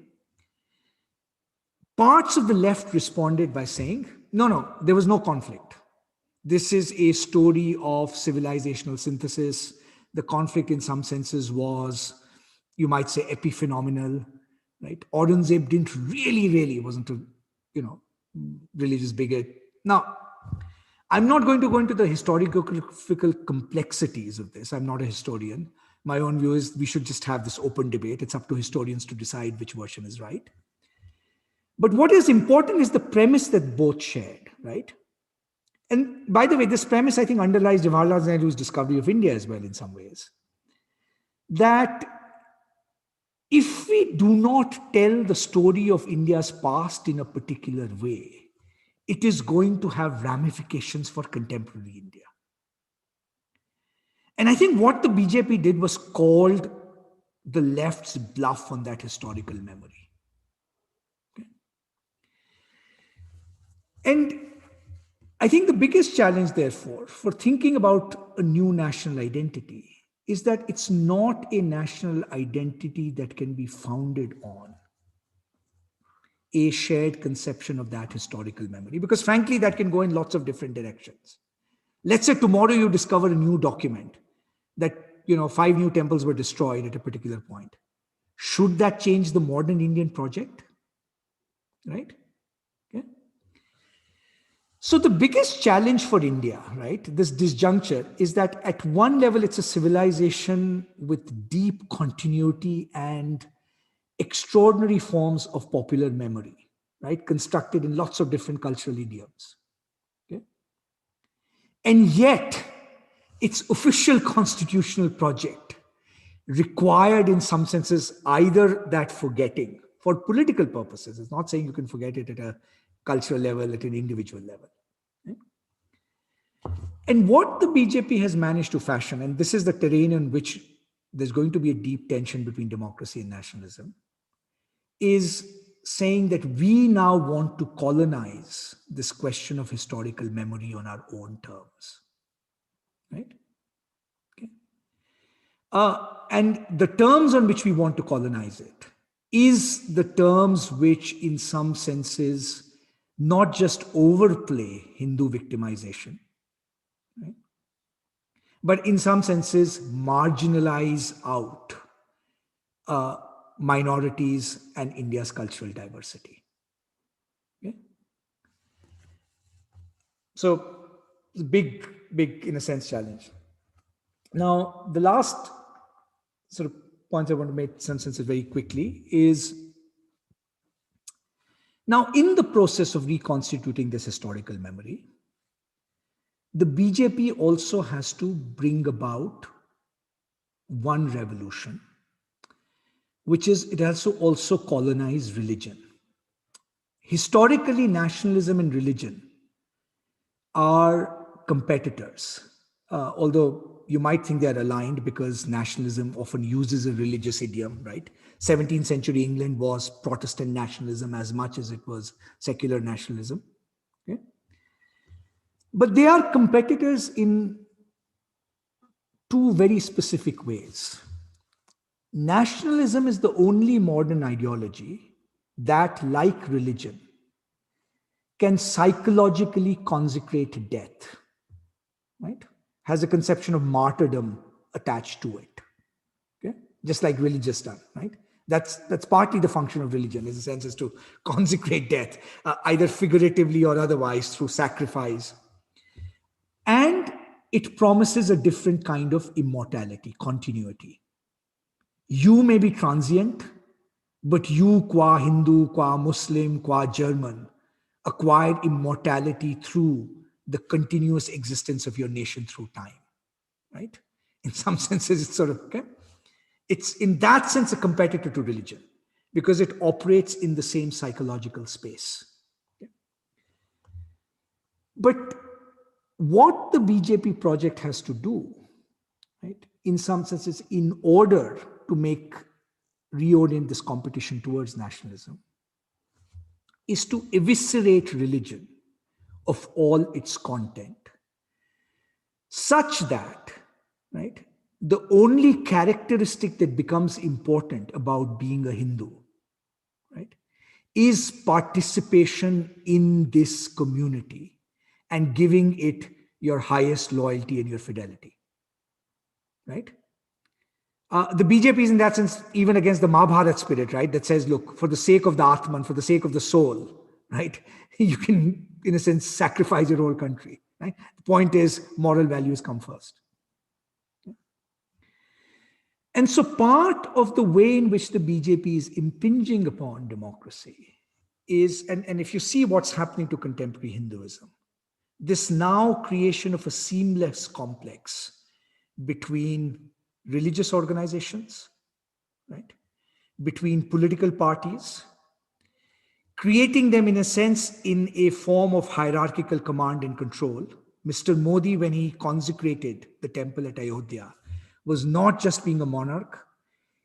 Parts of the left responded by saying, no, there was no conflict. This is a story of civilizational synthesis. The conflict in some senses was, you might say, epiphenomenal, right? Aurangzeb didn't really wasn't a, religious bigot. Now, I'm not going to go into the historical complexities of this. I'm not a historian. My own view is we should just have this open debate. It's up to historians to decide which version is right. But what is important is the premise that both shared, right? And by the way, this premise, I think, underlies Jawaharlal Nehru's discovery of India as well in some ways. That if we do not tell the story of India's past in a particular way, it is going to have ramifications for contemporary India. And I think what the BJP did was called the left's bluff on that historical memory. Okay. And I think the biggest challenge, therefore, for thinking about a new national identity is that it's not a national identity that can be founded on a shared conception of that historical memory, because frankly, that can go in lots of different directions. Let's say tomorrow you discover a new document that, 5 new temples were destroyed at a particular point. Should that change the modern Indian project? Right? Okay. So the biggest challenge for India, right, this disjuncture, is that at one level, it's a civilization with deep continuity and extraordinary forms of popular memory, right, constructed in lots of different cultural idioms. Okay? And yet, its official constitutional project required, in some senses, either that forgetting for political purposes. It's not saying you can forget it at a cultural level, at an individual level. Okay? And what the BJP has managed to fashion, and this is the terrain in which there's going to be a deep tension between democracy and nationalism, is saying that we now want to colonize this question of historical memory on our own terms. Right? Okay. And the terms on which we want to colonize it is the terms which, in some senses, not just overplay Hindu victimization, right, but in some senses marginalize out minorities and India's cultural diversity. Okay? So, big, in a sense, challenge. Now, the last sort of points I want to make some sense of very quickly is, now in the process of reconstituting this historical memory, the BJP also has to bring about one revolution, which is it has to also colonize religion. Historically, nationalism and religion are competitors, although you might think they are aligned because nationalism often uses a religious idiom, right? 17th century England was Protestant nationalism as much as it was secular nationalism. Okay? But they are competitors in two very specific ways. Nationalism is the only modern ideology that, like religion, can psychologically consecrate death, right? Has a conception of martyrdom attached to it, okay? Just like religious done, right? That's partly the function of religion, in a sense, is to consecrate death, either figuratively or otherwise through sacrifice. And it promises a different kind of immortality, continuity. You may be transient, but you, qua Hindu, qua Muslim, qua German, acquire immortality through the continuous existence of your nation through time, right? In some senses, it's sort of, okay? It's in that sense a competitor to religion because it operates in the same psychological space. Okay? But what the BJP project has to do, right, in some senses, in order to reorient this competition towards nationalism, is to eviscerate religion of all its content, such that, right, the only characteristic that becomes important about being a Hindu, right, is participation in this community and giving it your highest loyalty and your fidelity, right? The BJP is in that sense even against the Mahabharat spirit, right? That says, look, for the sake of the Atman, for the sake of the soul, right? You can, in a sense, sacrifice your whole country, right? The point is moral values come first. And so part of the way in which the BJP is impinging upon democracy is, and if you see what's happening to contemporary Hinduism, this now creation of a seamless complex between religious organizations, right, between political parties, creating them in a sense in a form of hierarchical command and control. Mr. Modi, when he consecrated the temple at Ayodhya, was not just being a monarch,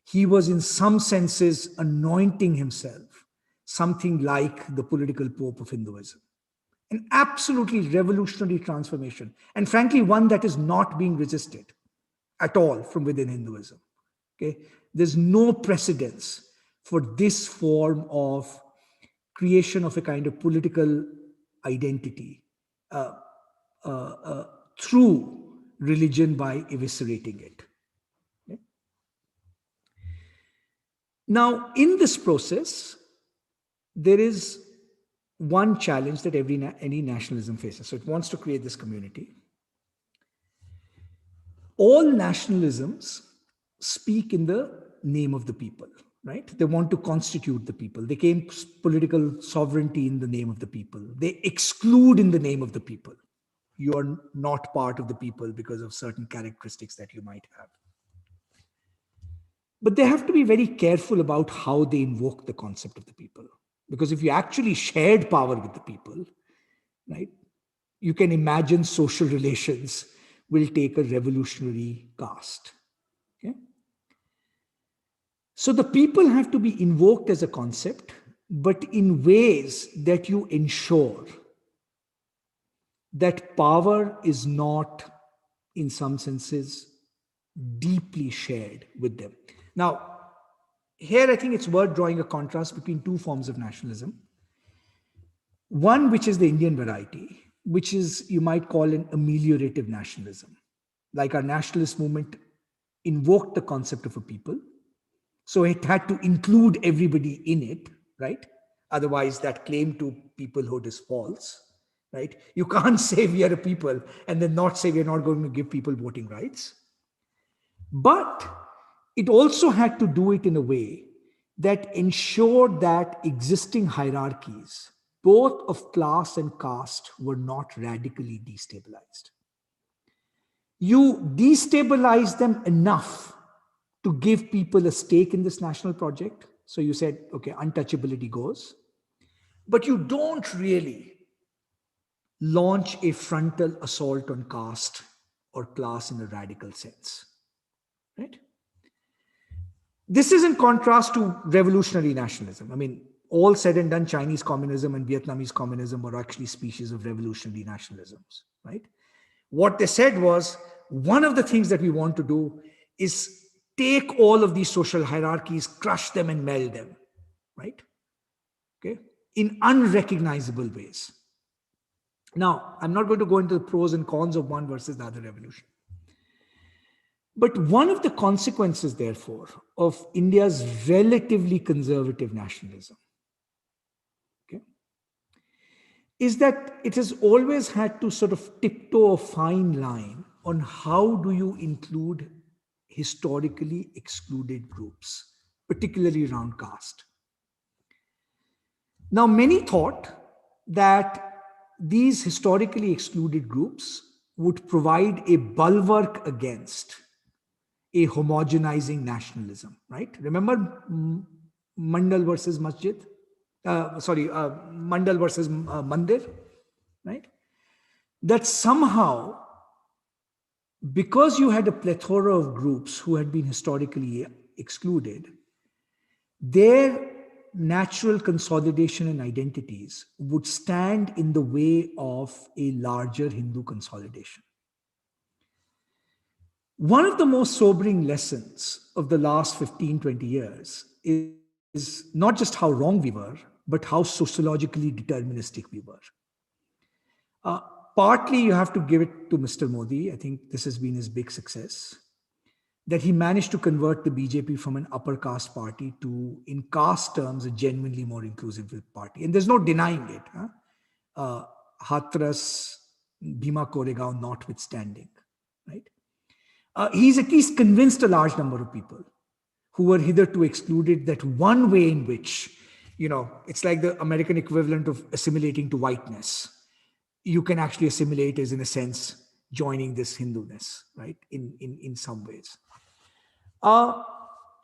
he was in some senses anointing himself something like the political pope of Hinduism. An absolutely revolutionary transformation, and frankly, one that is not being resisted at all from within Hinduism. Okay, there's no precedence for this form of creation of a kind of political identity uh, through religion by eviscerating it. Okay? Now, in this process, there is one challenge that any nationalism faces. So it wants to create this community. All nationalisms speak in the name of the people, right? They want to constitute the people. They claim political sovereignty in the name of the people. They exclude in the name of the people. You are not part of the people because of certain characteristics that you might have. But they have to be very careful about how they invoke the concept of the people. Because if you actually shared power with the people, right, you can imagine social relations will take a revolutionary cast. Okay? So the people have to be invoked as a concept, but in ways that you ensure that power is not, in some senses, deeply shared with them. Now, here I think it's worth drawing a contrast between two forms of nationalism. One, which is the Indian variety, which is, you might call, an ameliorative nationalism. Like our nationalist movement invoked the concept of a people. So it had to include everybody in it, right? Otherwise, that claim to peoplehood is false, right? You can't say we are a people and then not say we're not going to give people voting rights. But it also had to do it in a way that ensured that existing hierarchies, both of class and caste, were not radically destabilized. You destabilize them enough to give people a stake in this national project. So you said, okay, untouchability goes, but you don't really launch a frontal assault on caste or class in a radical sense, right? This is in contrast to revolutionary nationalism. I mean, all said and done, Chinese communism and Vietnamese communism were actually species of revolutionary nationalisms, right? What they said was, one of the things that we want to do is take all of these social hierarchies, crush them and meld them, right? Okay, in unrecognizable ways. Now, I'm not going to go into the pros and cons of one versus the other revolution. But one of the consequences, therefore, of India's relatively conservative nationalism, okay, is that it has always had to sort of tiptoe a fine line on how do you include historically excluded groups, particularly around caste. Now, many thought that these historically excluded groups would provide a bulwark against a homogenizing nationalism, right? Remember Mandal versus Masjid? Mandal versus Mandir, right? That somehow, because you had a plethora of groups who had been historically excluded, their natural consolidation and identities would stand in the way of a larger Hindu consolidation. One of the most sobering lessons of the last 15, 20 years is not just how wrong we were, but how sociologically deterministic we were. Partly, you have to give it to Mr. Modi. I think this has been his big success, that he managed to convert the BJP from an upper caste party to, in caste terms, a genuinely more inclusive party. And there's no denying it. Hathras, Bhima Koregaon notwithstanding, right? He's at least convinced a large number of people who were hitherto excluded that one way in which, it's like the American equivalent of assimilating to whiteness. You can actually assimilate as, in a sense, joining this Hinduness, right, in some ways.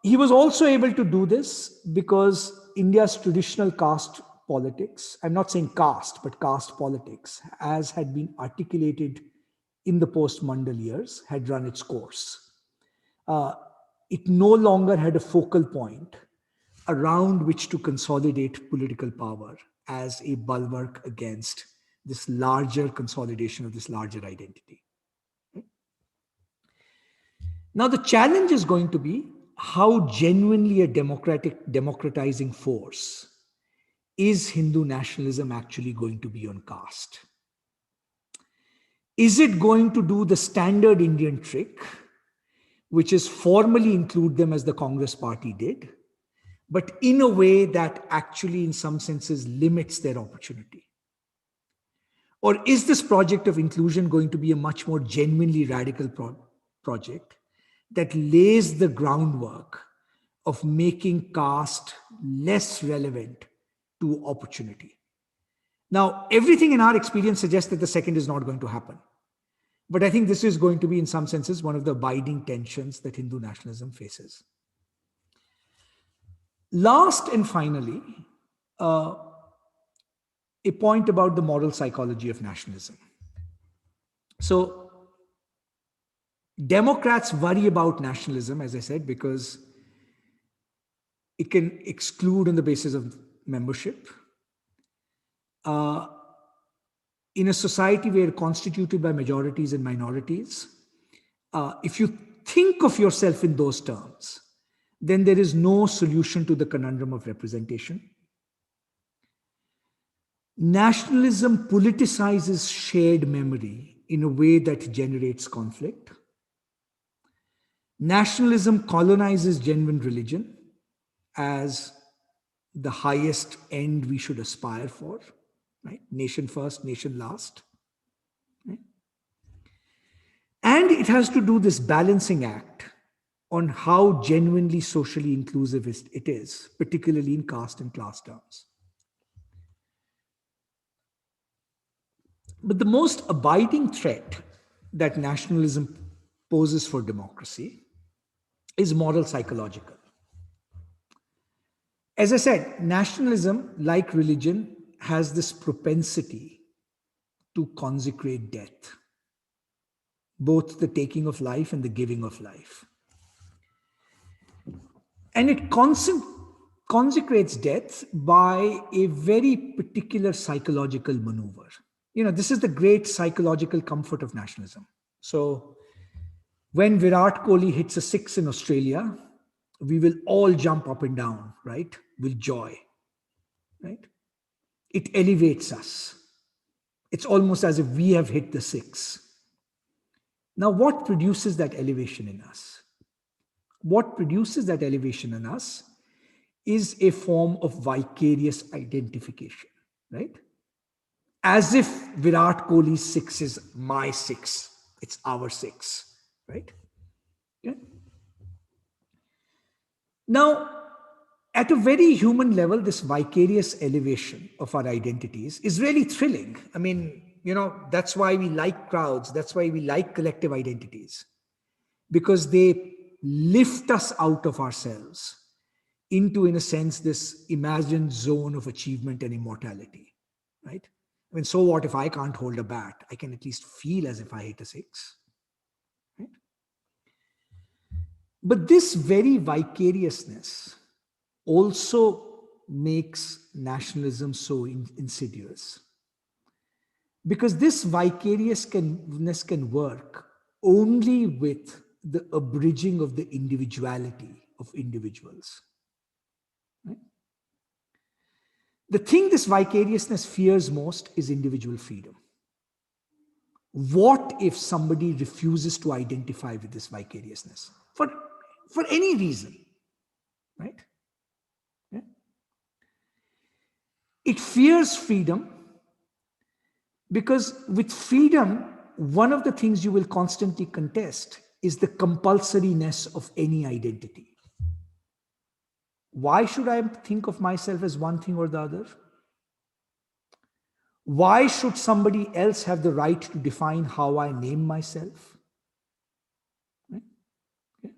He was also able to do this because India's traditional caste politics, I'm not saying caste, but caste politics, as had been articulated in the post-Mandal years, had run its course. It no longer had a focal point around which to consolidate political power as a bulwark against this larger consolidation of this larger identity. Now, the challenge is going to be how genuinely a democratizing force is Hindu nationalism actually going to be on caste? Is it going to do the standard Indian trick, which is formally include them as the Congress party did, but in a way that actually in some senses limits their opportunity? Or is this project of inclusion going to be a much more genuinely radical project that lays the groundwork of making caste less relevant to opportunity? Now, everything in our experience suggests that the second is not going to happen. But I think this is going to be, in some senses, one of the abiding tensions that Hindu nationalism faces. Last and finally, a point about the moral psychology of nationalism. So, Democrats worry about nationalism, as I said, because it can exclude on the basis of membership. In a society where constituted by majorities and minorities, if you think of yourself in those terms, then there is no solution to the conundrum of representation. Nationalism politicizes shared memory in a way that generates conflict. Nationalism colonizes genuine religion as the highest end we should aspire for, right? Nation first, nation last. Right? And it has to do this balancing act on how genuinely socially inclusive it is, particularly in caste and class terms. But the most abiding threat that nationalism poses for democracy is moral psychological. As I said, nationalism, like religion, has this propensity to consecrate death, both the taking of life and the giving of life. And it consecrates death by a very particular psychological maneuver. This is the great psychological comfort of nationalism. So when Virat Kohli hits a six in Australia, we will all jump up and down, right, with joy, right? It elevates us. It's almost as if we have hit the six. Now, what produces that elevation in us? What produces that elevation in us is a form of vicarious identification, right? As if Virat Kohli's six is my six, it's our six, right? Okay. Now, at a very human level, this vicarious elevation of our identities is really thrilling. I mean, that's why we like crowds, that's why we like collective identities, because they lift us out of ourselves into, in a sense, this imagined zone of achievement and immortality, right? I mean, so what if I can't hold a bat? I can at least feel as if I hit a six, right? But this very vicariousness also makes nationalism so insidious, because this vicariousness can work only with the abridging of the individuality of individuals. Right? The thing this vicariousness fears most is individual freedom. What if somebody refuses to identify with this vicariousness for any reason, right? Yeah. It fears freedom because with freedom, one of the things you will constantly contest is the compulsoriness of any identity. Why should I think of myself as one thing or the other? Why should somebody else have the right to define how I name myself? Right? Okay.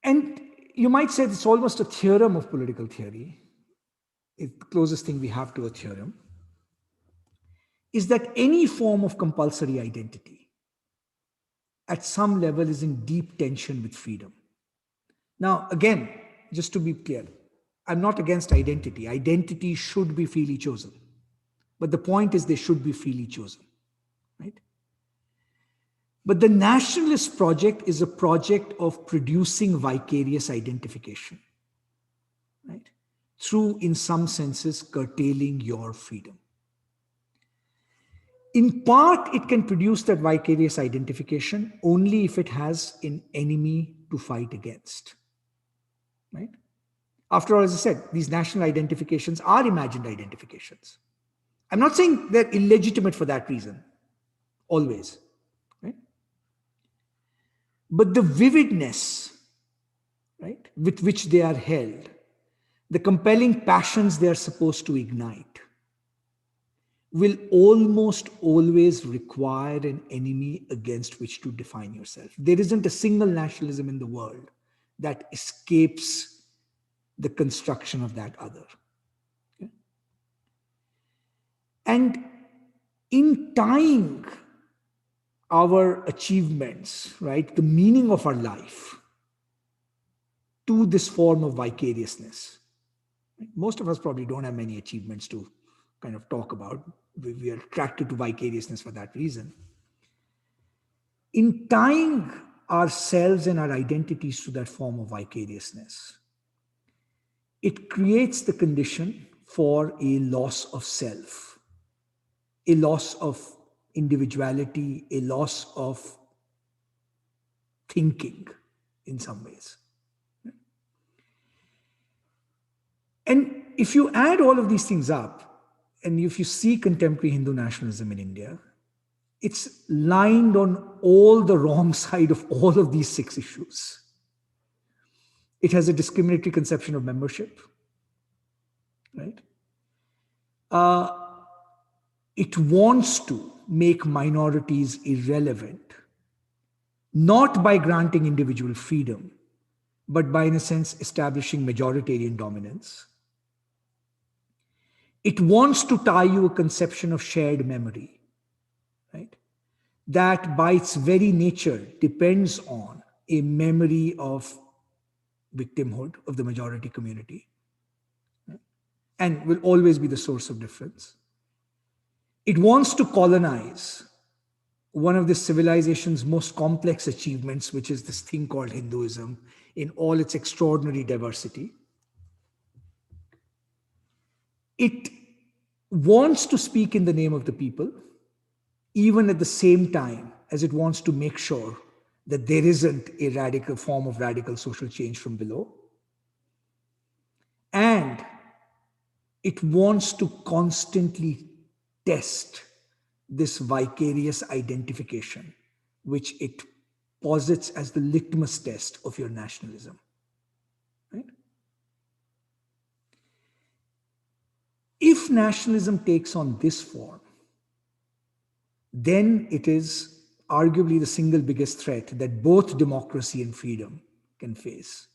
And you might say it's almost a theorem of political theory. It's the closest thing we have to a theorem, is that any form of compulsory identity at some level is in deep tension with freedom. Now, again, just to be clear, I'm not against identity. Identity should be freely chosen. But the point is they should be freely chosen, right? But the nationalist project is a project of producing vicarious identification, right? Through, in some senses, curtailing your freedom. In part, it can produce that vicarious identification only if it has an enemy to fight against, right? After all, as I said, these national identifications are imagined identifications. I'm not saying they're illegitimate for that reason, always, right? But the vividness, right, with which they are held, the compelling passions they are supposed to ignite, will almost always require an enemy against which to define yourself. There isn't a single nationalism in the world that escapes the construction of that other. Okay? And in tying our achievements, right, the meaning of our life to this form of vicariousness, right? Most of us probably don't have many achievements to kind of talk about. We are attracted to vicariousness for that reason. In tying ourselves and our identities to that form of vicariousness, it creates the condition for a loss of self, a loss of individuality, a loss of thinking in some ways. And if you add all of these things up, and if you see contemporary Hindu nationalism in India, it's lined on all the wrong side of all of these 6 issues. It has a discriminatory conception of membership, right? It wants to make minorities irrelevant, not by granting individual freedom, but by, in a sense, establishing majoritarian dominance. It wants to tie you a conception of shared memory, right? That by its very nature depends on a memory of victimhood of the majority community, right? And will always be the source of difference. It wants to colonize one of the civilization's most complex achievements, which is this thing called Hinduism in all its extraordinary diversity. It wants to speak in the name of the people, even at the same time as it wants to make sure that there isn't a radical form of radical social change from below. And it wants to constantly test this vicarious identification, which it posits as the litmus test of your nationalism. Right? If nationalism takes on this form, then it is arguably the single biggest threat that both democracy and freedom can face.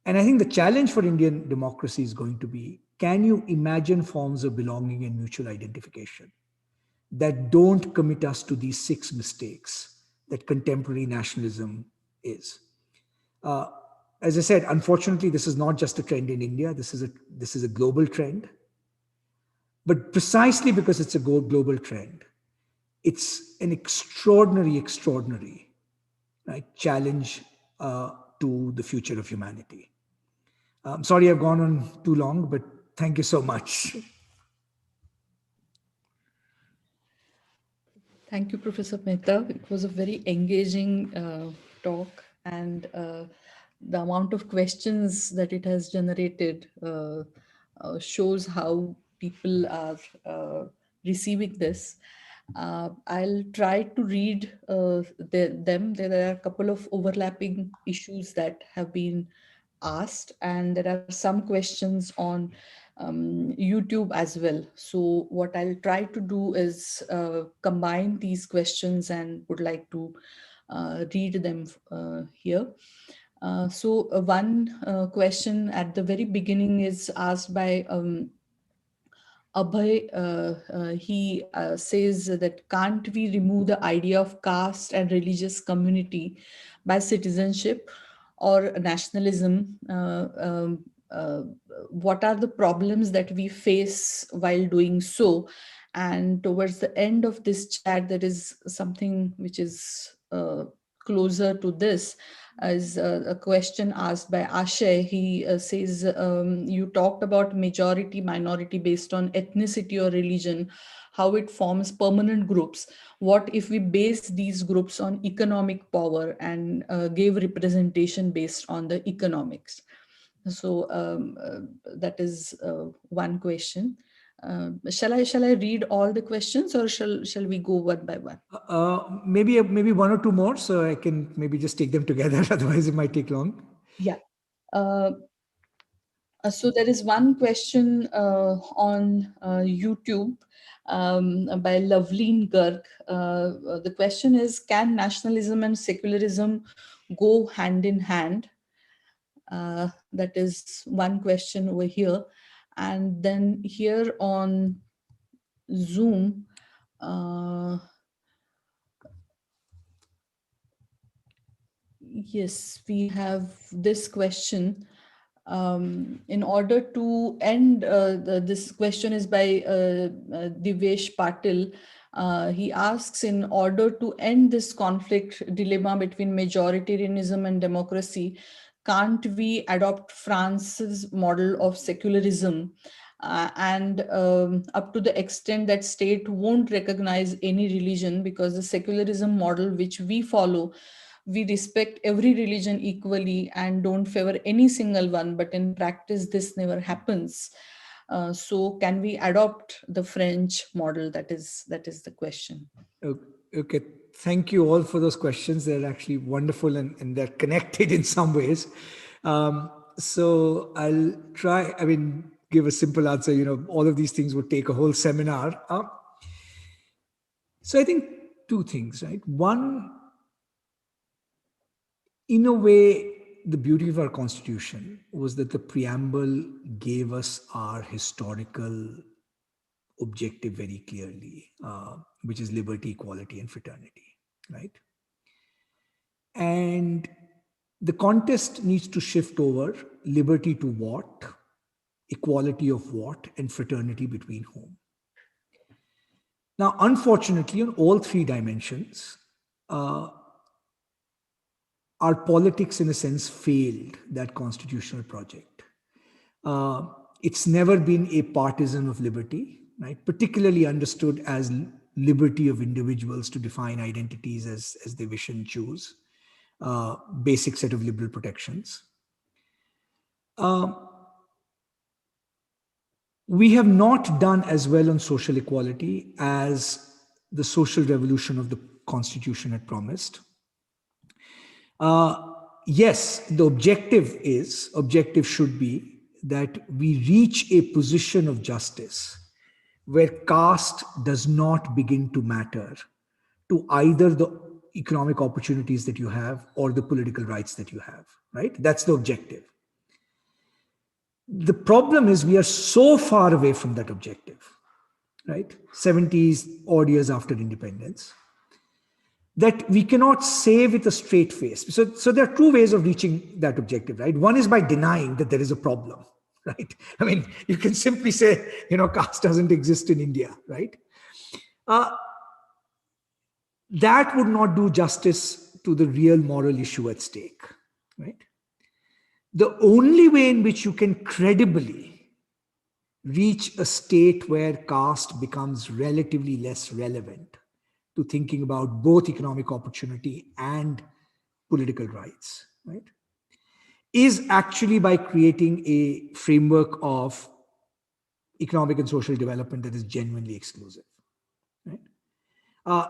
And I think the challenge for Indian democracy is going to be, can you imagine forms of belonging and mutual identification that don't commit us to these 6 mistakes that contemporary nationalism is? Uh, as I said, unfortunately, this is not just a trend in India. This is a global trend. But precisely because it's a global trend, it's an extraordinary right, challenge to the future of humanity. I'm sorry I've gone on too long, but thank you so much. Thank you, Professor Mehta. It was a very engaging talk, and the amount of questions that it has generated shows how people are receiving this. I'll try to read them. There are a couple of overlapping issues that have been asked, and there are some questions on YouTube as well. So what I'll try to do is combine these questions and would like to read them here. One question at the very beginning is asked by Abhay. He says that can't we remove the idea of caste and religious community by citizenship or nationalism? What are the problems that we face while doing so? And towards the end of this chat, there is something which is closer to this, as a question asked by Ashay. He says, you talked about majority minority based on ethnicity or religion, how it forms permanent groups. What if we base these groups on economic power and gave representation based on the economics? So that is one question. Shall I read all the questions, or shall we go one by one? Maybe one or two more, so I can maybe just take them together. Otherwise, it might take long. Yeah. So there is one question on YouTube by Loveleen Garg. The question is, can nationalism and secularism go hand in hand? That is one question over here. And then here on Zoom, yes, we have this question. In order to end, this question is by Divesh Patil. He asks, in order to end this conflict dilemma between majoritarianism and democracy, can't we adopt France's model of secularism? And up to the extent that state won't recognize any religion, because the secularism model which we follow, we respect every religion equally and don't favor any single one, but in practice this never happens. So can we adopt the French model? That is the question. Okay, thank you all for those questions. They're actually wonderful, and they're connected in some ways. So I'll try, give a simple answer. All of these things would take a whole seminar. So I think two things, right? One, in a way, the beauty of our constitution was that the preamble gave us our historical objective very clearly, which is liberty, equality, and fraternity, right? And the contest needs to shift over liberty to what, equality of what, and fraternity between whom. Now, unfortunately, on all three dimensions, our politics, in a sense, failed that constitutional project. It's never been a partisan of liberty. right? Particularly understood as liberty of individuals to define identities as they wish and choose, basic set of liberal protections. We have not done as well on social equality as the social revolution of the Constitution had promised. Yes, the objective should be that we reach a position of justice where caste does not begin to matter to either the economic opportunities that you have or the political rights that you have, right? That's the objective. The problem is we are so far away from that objective, right? 70s odd years after independence, that we cannot say with a straight face. So there are two ways of reaching that objective, right? One is by denying that there is a problem, right? I mean, you can simply say, caste doesn't exist in India, right? That would not do justice to the real moral issue at stake, right? The only way in which you can credibly reach a state where caste becomes relatively less relevant to thinking about both economic opportunity and political rights, right, is actually by creating a framework of economic and social development that is genuinely exclusive, right?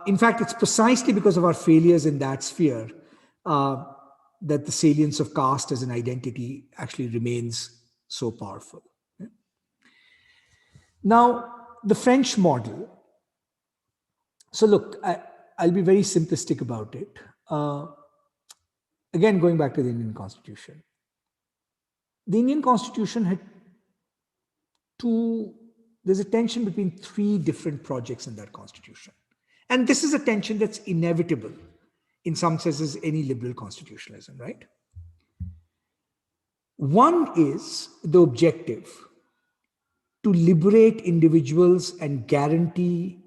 In fact, it's precisely because of our failures in that sphere that the salience of caste as an identity actually remains so powerful. Okay? Now, the French model. So look, I'll be very simplistic about it. Again, going back to the Indian Constitution. The Indian Constitution had there's a tension between three different projects in that Constitution. And this is a tension that's inevitable in some senses, any liberal constitutionalism, right? One is the objective to liberate individuals and guarantee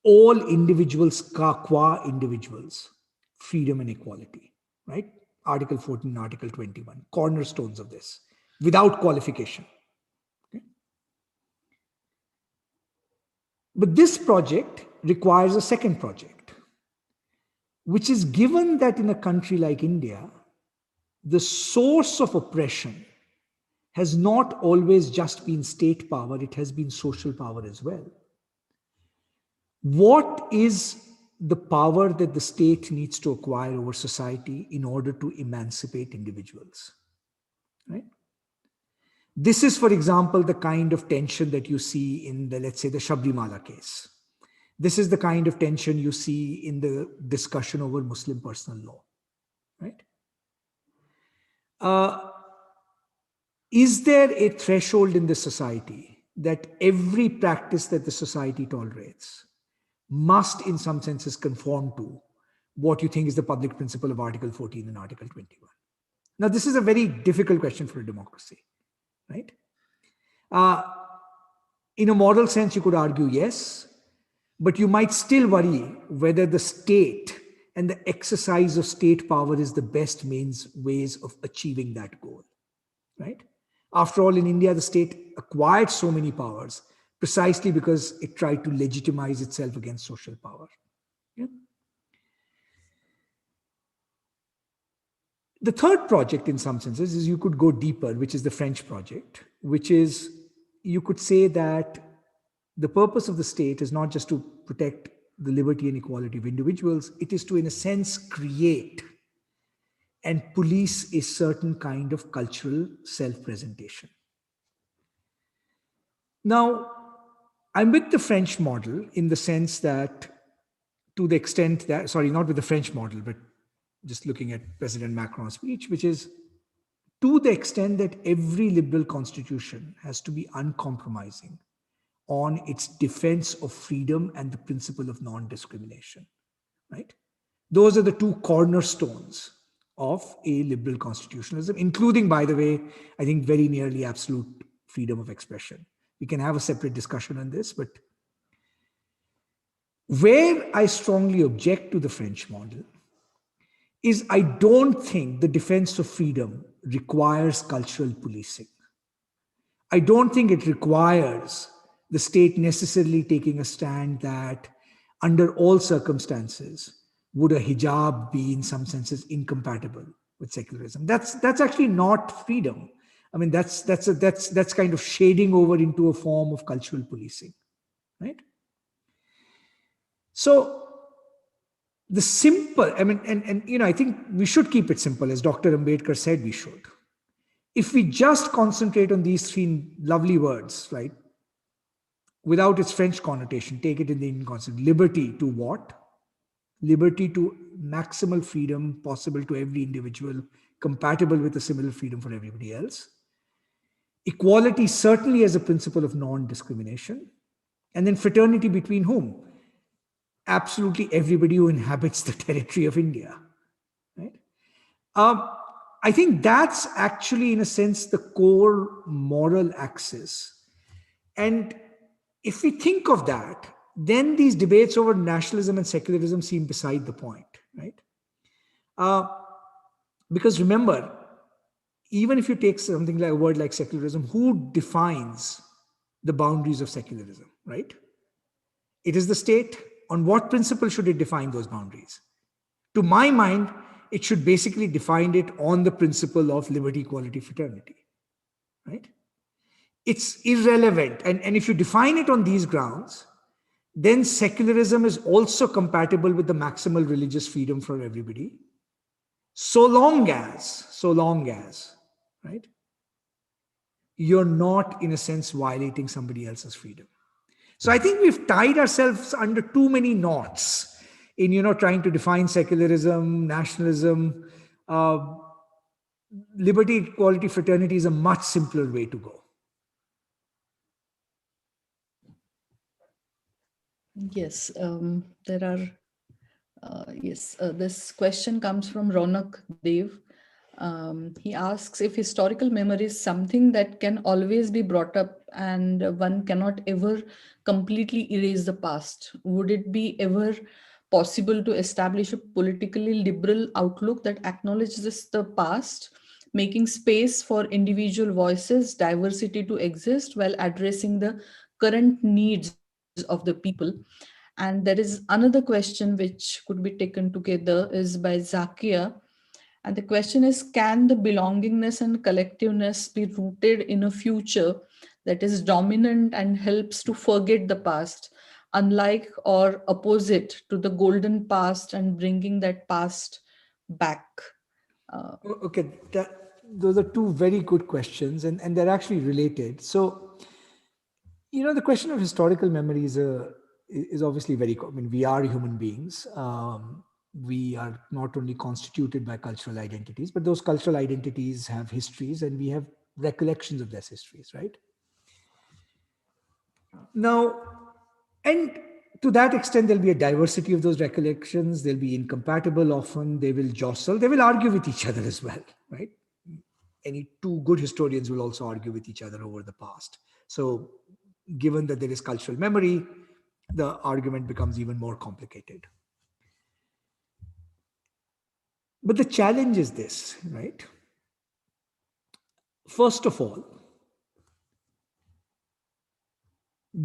all individuals, qua individuals, freedom and equality, right? Article 14, Article 21, cornerstones of this, without qualification. Okay? But this project requires a second project, which is given that in a country like India, the source of oppression has not always just been state power, it has been social power as well. What is the power that the state needs to acquire over society in order to emancipate individuals, right? This is, for example, the kind of tension that you see in the, let's say, the Sabrimala case. This is the kind of tension you see in the discussion over Muslim personal law, right? Is there a threshold in the society that every practice that the society tolerates must in some senses conform to what you think is the public principle of Article 14 and Article 21? Now, this is a very difficult question for a democracy, right? In a moral sense, you could argue yes, but you might still worry whether the state and the exercise of state power is the best ways of achieving that goal, right? After all, in India, the state acquired so many powers precisely because it tried to legitimize itself against social power. Yeah? The third project, in some senses, is you could go deeper, which is the French project, which is, you could say that the purpose of the state is not just to protect the liberty and equality of individuals, it is to, in a sense, create and police a certain kind of cultural self-presentation. Now, I'm with the French model in the sense that, to the extent that, sorry, not with the French model, but just looking at President Macron's speech, which is to the extent that every liberal constitution has to be uncompromising on its defense of freedom and the principle of non-discrimination, right? Those are the two cornerstones of a liberal constitutionalism, including, by the way, I think very nearly absolute freedom of expression. We can have a separate discussion on this, but where I strongly object to the French model is I don't think the defense of freedom requires cultural policing. I don't think it requires the state necessarily taking a stand that under all circumstances would a hijab be in some senses incompatible with secularism. That's actually not freedom. I mean, that's kind of shading over into a form of cultural policing, right? So the simple, I mean, and I think we should keep it simple, as Dr. Ambedkar said we should. If we just concentrate on these three lovely words, right, without its French connotation, take it in the Indian concept: liberty to what? Liberty to maximal freedom possible to every individual, compatible with a similar freedom for everybody else. Equality, certainly as a principle of non-discrimination. And then fraternity between whom? Absolutely everybody who inhabits the territory of India. Right? I think that's actually, in a sense, the core moral axis. And if we think of that, then these debates over nationalism and secularism seem beside the point, right? Because remember, even if you take something like a word like secularism, who defines the boundaries of secularism, right? It is the state. On what principle should it define those boundaries? To my mind, it should basically define it on the principle of liberty, equality, fraternity, right? It's irrelevant. And if you define it on these grounds, then secularism is also compatible with the maximal religious freedom for everybody, so long as, right, you're not, in a sense, violating somebody else's freedom. So I think we've tied ourselves under too many knots in, trying to define secularism, nationalism. Liberty, equality, fraternity is a much simpler way to go. Yes, there are. This question comes from Ronak Dev. He asks if historical memory is something that can always be brought up and one cannot ever completely erase the past. Would it be ever possible to establish a politically liberal outlook that acknowledges the past, making space for individual voices, diversity to exist while addressing the current needs of the people? And there is another question which could be taken together is by Zakia. And the question is, can the belongingness and collectiveness be rooted in a future that is dominant and helps to forget the past, unlike or opposite to the golden past and bringing that past back? Okay, those are two very good questions, and they're actually related. So, the question of historical memory is obviously very. I mean, we are human beings. We are not only constituted by cultural identities, but those cultural identities have histories, and we have recollections of those histories, right? Now, and to that extent, there'll be a diversity of those recollections. They'll be incompatible often. They will jostle. They will argue with each other as well, right? Any two good historians will also argue with each other over the past. So, given that there is cultural memory, the argument becomes even more complicated. But the challenge is this, right? First of all,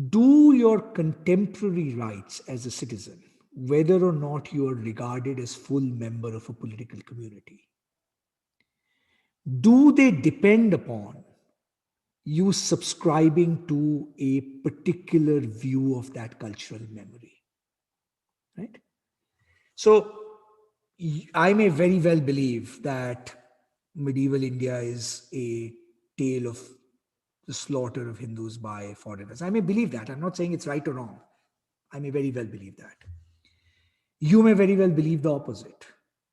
do your contemporary rights as a citizen, whether or not you are regarded as full member of a political community, do they depend upon you subscribing to a particular view of that cultural memory, right? So I may very well believe that medieval India is a tale of the slaughter of Hindus by foreigners. I may believe that. I'm not saying it's right or wrong. I may very well believe that. You may very well believe the opposite,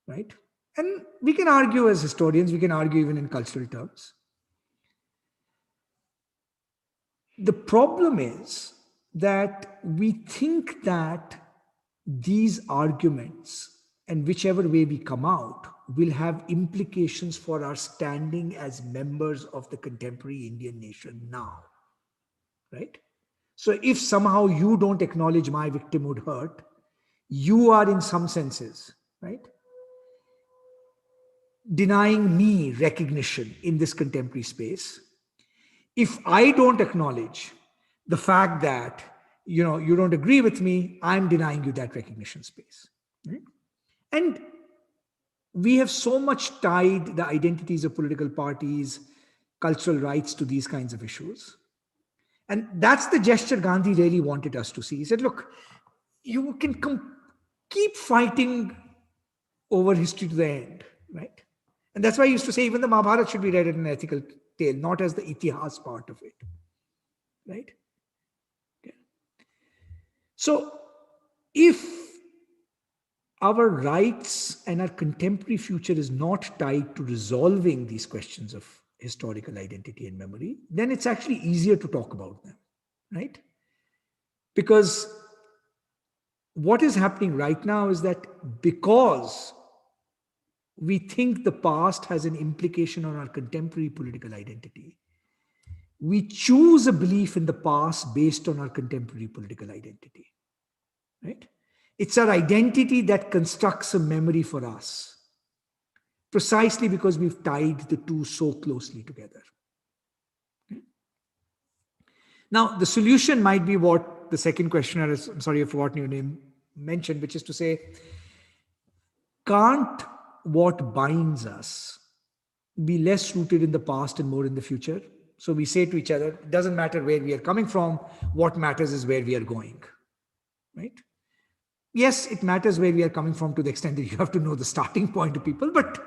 right? And we can argue as historians, we can argue even in cultural terms. The problem is that we think that these arguments, and whichever way we come out, will have implications for our standing as members of the contemporary Indian nation now, right? So if somehow you don't acknowledge my victimhood hurt, you are in some senses, right, denying me recognition in this contemporary space. If I don't acknowledge the fact that, you don't agree with me, I'm denying you that recognition space. Right? And we have so much tied the identities of political parties, cultural rights to these kinds of issues. And that's the gesture Gandhi really wanted us to see. He said, look, you can keep fighting over history to the end, right? And that's why I used to say even the Mahabharata should be read as an ethical tale, not as the itihas part of it, right? Okay. So if our rights and our contemporary future is not tied to resolving these questions of historical identity and memory, then it's actually easier to talk about them, right? Because what is happening right now is that because we think the past has an implication on our contemporary political identity, we choose a belief in the past based on our contemporary political identity, right? It's our identity that constructs a memory for us, precisely because we've tied the two so closely together. Now, the solution might be what the second questioner is, I'm sorry, I forgot your name, mentioned, which is to say, can't what binds us be less rooted in the past and more in the future? So we say to each other, it doesn't matter where we are coming from, what matters is where we are going, right? Yes, it matters where we are coming from to the extent that you have to know the starting point of people, but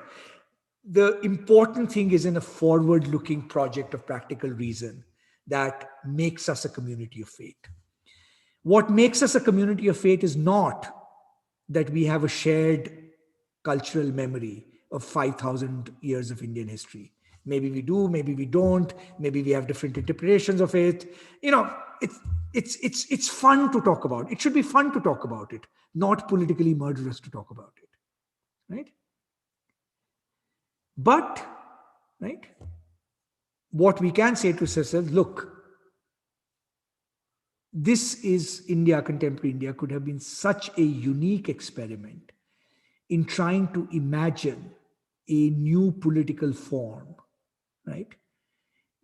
the important thing is in a forward-looking project of practical reason that makes us a community of faith. What makes us a community of faith is not that we have a shared cultural memory of 5,000 years of Indian history. Maybe we do, maybe we don't, maybe we have different interpretations of it. It's fun to talk about. It should be fun to talk about it, not politically murderous to talk about it, right? But, right, what we can say to ourselves, look, this is India, contemporary India could have been such a unique experiment in trying to imagine a new political form, right,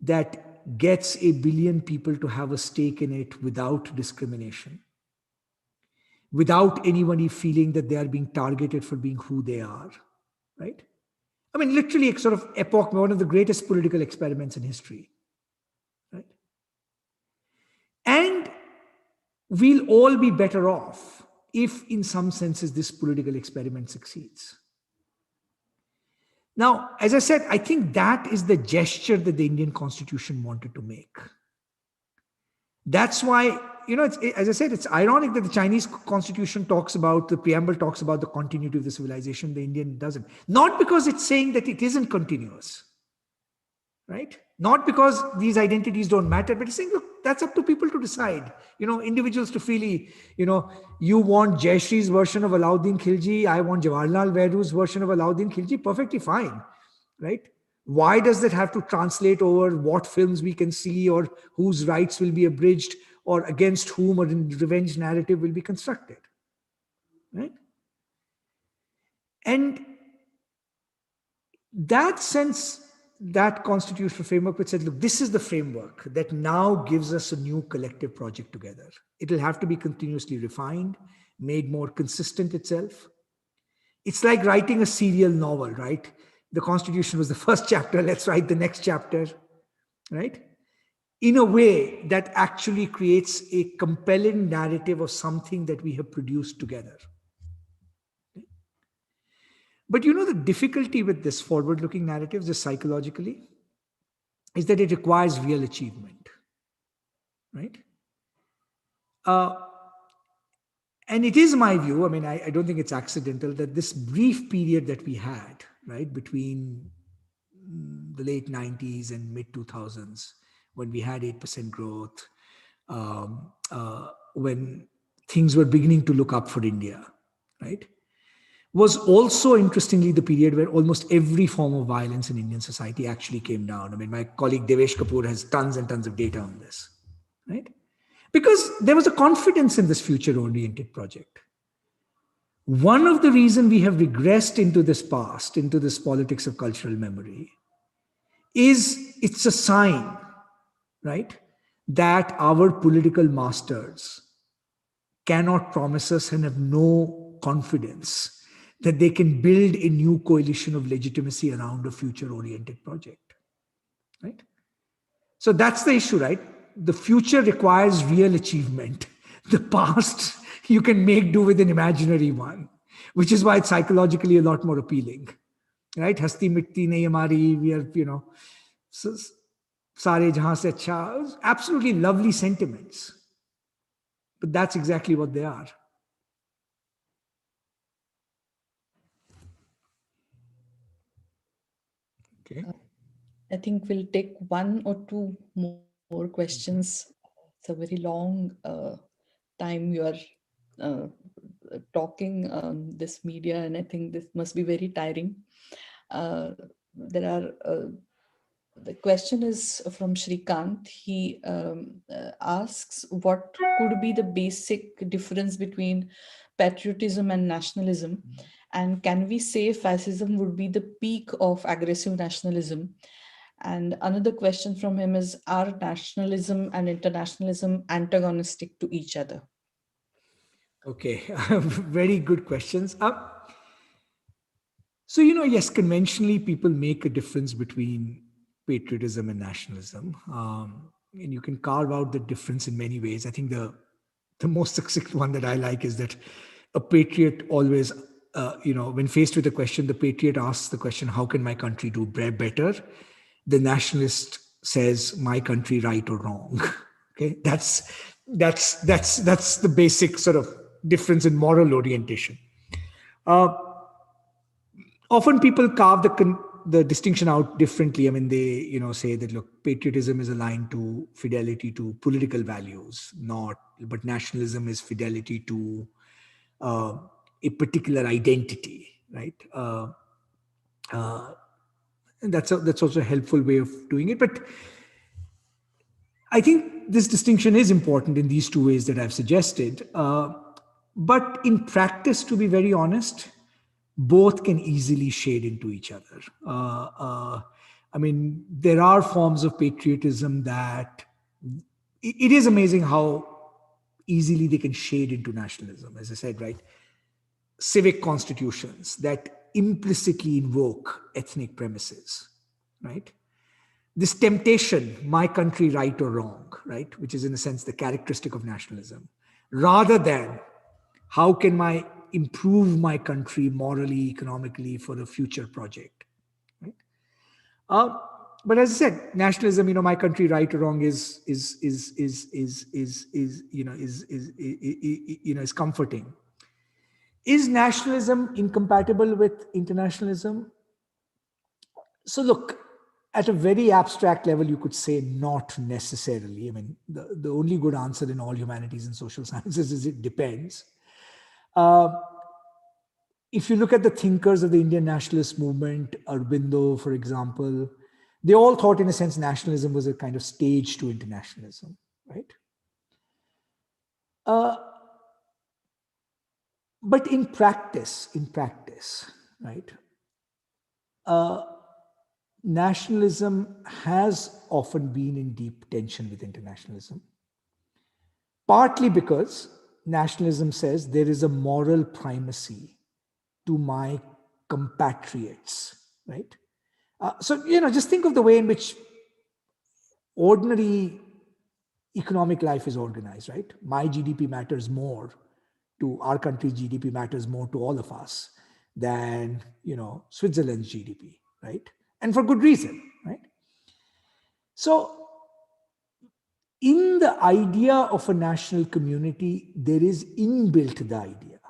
that gets 1 billion people to have a stake in it without discrimination, without anybody feeling that they are being targeted for being who they are, right? I mean, literally a sort of epoch, one of the greatest political experiments in history, right? And we'll all be better off if, in some senses, this political experiment succeeds. Now, as I said, I think that is the gesture that the Indian Constitution wanted to make. That's why, as I said, it's ironic that the Chinese Constitution the preamble talks about the continuity of the civilization, the Indian doesn't. Not because it's saying that it isn't continuous, right? Not because these identities don't matter, but it's saying, look, that's up to people to decide. Individuals to freely, you want Jayashree's version of Alauddin Khilji, I want Jawaharlal Nehru's version of Alauddin Khilji, perfectly fine, right? Why does that have to translate over what films we can see or whose rights will be abridged or against whom a revenge narrative will be constructed, right? And that sense, that constitutional framework which said, look, this is the framework that now gives us a new collective project together. It'll have to be continuously refined, made more consistent itself. It's like writing a serial novel, right? The Constitution was the first chapter, let's write the next chapter, right? In a way that actually creates a compelling narrative of something that we have produced together. But the difficulty with this forward-looking narratives, just psychologically, is that it requires real achievement, right? And it is my view, I mean, I don't think it's accidental, that this brief period that we had, right, between the late 90s and mid 2000s, when we had 8% growth, when things were beginning to look up for India, right, was also interestingly the period where almost every form of violence in Indian society actually came down. I mean, my colleague Devesh Kapoor has tons and tons of data on this, right? Because there was a confidence in this future-oriented project. One of the reasons we have regressed into this past, into this politics of cultural memory, is it's a sign, right, that our political masters cannot promise us and have no confidence that they can build a new coalition of legitimacy around a future-oriented project, right? So that's the issue, right? The future requires real achievement. The past, you can make do with an imaginary one, which is why it's psychologically a lot more appealing, right? Hasti mitti nahi hamari, we are, sare jahan se acha, absolutely lovely sentiments. But that's exactly what they are. Okay. I think we'll take one or two more questions. It's a very long time you are uh, talking this media, and I think this must be very tiring. There are the question is from Shrikant. He asks, what could be the basic difference between patriotism and nationalism? And can we say fascism would be the peak of aggressive nationalism? And another question from him is, are nationalism and internationalism antagonistic to each other? Okay, very good questions. So, yes, conventionally people make a difference between patriotism and nationalism. And you can carve out the difference in many ways. I think the most succinct one that I like is that a patriot always, when faced with a question, the patriot asks the question, how can my country do better? The nationalist says, my country right or wrong. Okay, that's the basic sort of difference in moral orientation. Often people carve the distinction out differently. I mean, they say that, look, patriotism is aligned to fidelity to political values, but nationalism is fidelity to a particular identity, right? And that's also a helpful way of doing it. But I think this distinction is important in these two ways that I've suggested. But in practice, to be very honest, both can easily shade into each other. I mean, there are forms of patriotism that it is amazing how easily they can shade into nationalism. As I said, right? Civic constitutions that implicitly invoke ethnic premises, right? This temptation, my country right or wrong, right? Which is in a sense the characteristic of nationalism, rather than how can I improve my country morally, economically for a future project, right? But as I said, nationalism, my country right or wrong is comforting. Is nationalism incompatible with internationalism? So look, at a very abstract level, you could say not necessarily. I mean, the only good answer in all humanities and social sciences is it depends. If you look at the thinkers of the Indian nationalist movement, Aurobindo, for example, they all thought, in a sense, nationalism was a kind of stage to internationalism, right? But in practice, right, nationalism has often been in deep tension with internationalism, partly because nationalism says there is a moral primacy to my compatriots, right? So, just think of the way in which ordinary economic life is organized, right? My GDP matters more to our country's GDP matters more to all of us than, Switzerland's GDP, right? And for good reason, right? So, in the idea of a national community, there is inbuilt the idea,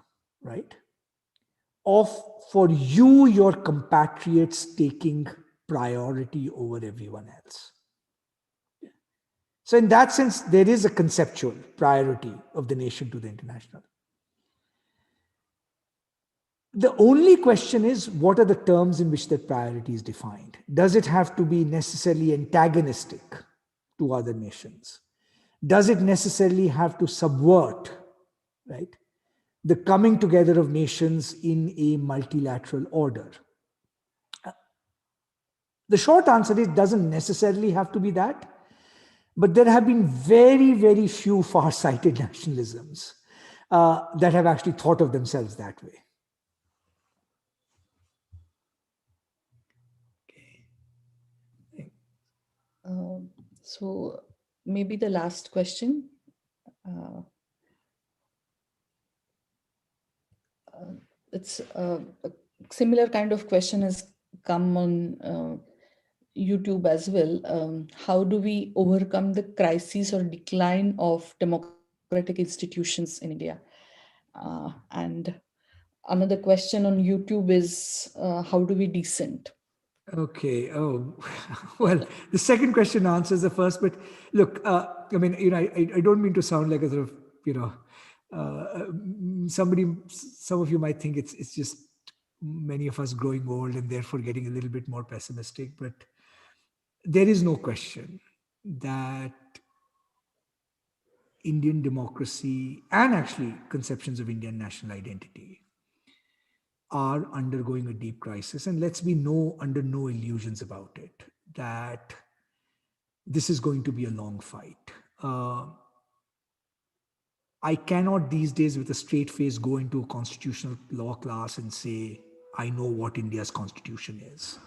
right, of for you, your compatriots taking priority over everyone else. So in that sense, there is a conceptual priority of the nation to the international. The only question is, what are the terms in which that priority is defined? Does it have to be necessarily antagonistic to other nations? Does it necessarily have to subvert, right, the coming together of nations in a multilateral order? The short answer is, it doesn't necessarily have to be that. But there have been very, very few far-sighted nationalisms that have actually thought of themselves that way. So maybe the last question. It's a similar kind of question has come on YouTube as well. How do we overcome the crisis or decline of democratic institutions in India? And another question on YouTube is how do we dissent? Okay. Oh, well, the second question answers the first. But look, I mean, I don't mean to sound like a sort of, some of you might think it's just many of us growing old and therefore getting a little bit more pessimistic. But there is no question that Indian democracy and actually conceptions of Indian national identity are undergoing a deep crisis. And let's be under no illusions about it, that this is going to be a long fight. I cannot these days with a straight face go into a constitutional law class and say, I know what India's constitution is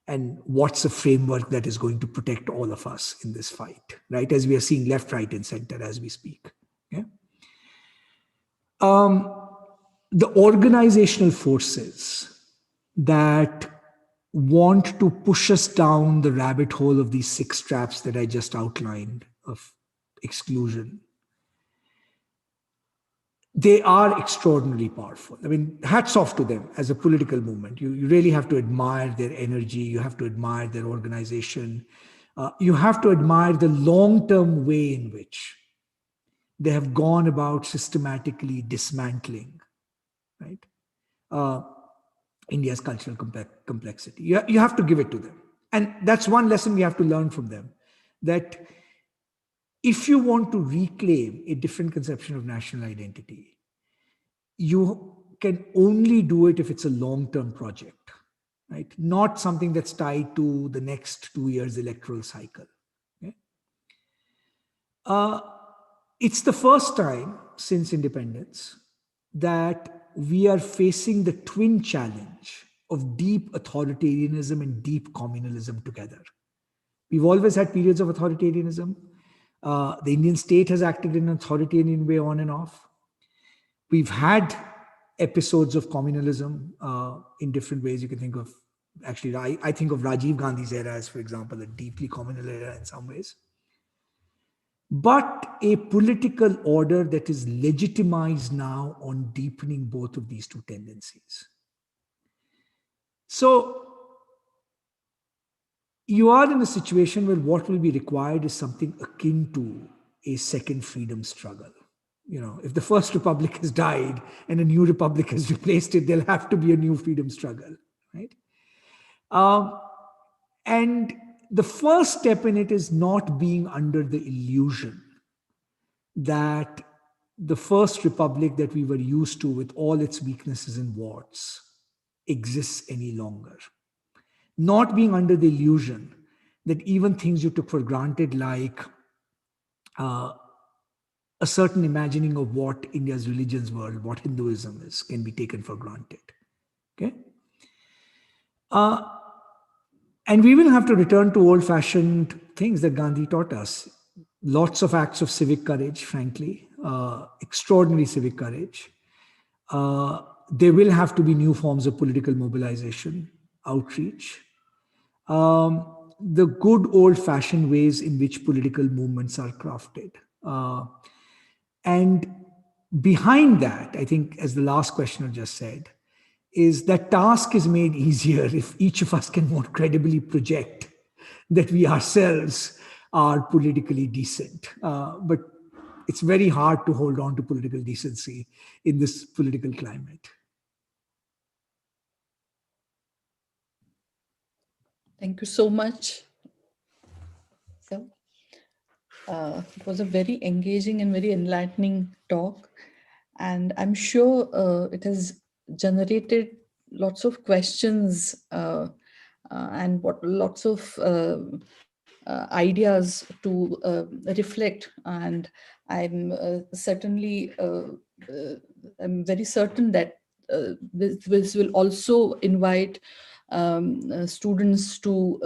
and what's a framework that is going to protect all of us in this fight, right? As we are seeing left, right, and center as we speak. Yeah. The organizational forces that want to push us down the rabbit hole of these 6 traps that I just outlined of exclusion, they are extraordinarily powerful. I mean, hats off to them as a political movement. You really have to admire their energy. You have to admire their organization. You have to admire the long-term way in which they have gone about systematically dismantling, right? India's cultural complexity. You have to give it to them. And that's one lesson we have to learn from them, that if you want to reclaim a different conception of national identity, you can only do it if it's a long-term project, right? Not something that's tied to the next 2 years electoral cycle. Okay? It's the first time since independence that we are facing the twin challenge of deep authoritarianism and deep communalism together. We've always had periods of authoritarianism. The Indian state has acted in an authoritarian way on and off. We've had episodes of communalism in different ways. You can think of, actually, I think of Rajiv Gandhi's era as, for example, a deeply communal era in some ways. But a political order that is legitimized now on deepening both of these two tendencies. So you are in a situation where what will be required is something akin to a second freedom struggle. If the first republic has died and a new republic has replaced it, there'll have to be a new freedom struggle, right? And the first step in it is not being under the illusion that the first republic that we were used to with all its weaknesses and warts exists any longer. Not being under the illusion that even things you took for granted, like a certain imagining of what India's religions were, what Hinduism is, can be taken for granted. Okay? And we will have to return to old-fashioned things that Gandhi taught us. Lots of acts of civic courage, frankly, extraordinary civic courage. There will have to be new forms of political mobilization, outreach. The good old-fashioned ways in which political movements are crafted. And behind that, I think, as the last questioner just said, is that task is made easier if each of us can more credibly project that we ourselves are politically decent. But it's very hard to hold on to political decency in this political climate. Thank you so much. So, it was a very engaging and very enlightening talk. And I'm sure it has generated lots of questions and lots of ideas to reflect. And I'm certainly, I'm very certain that this will also invite students to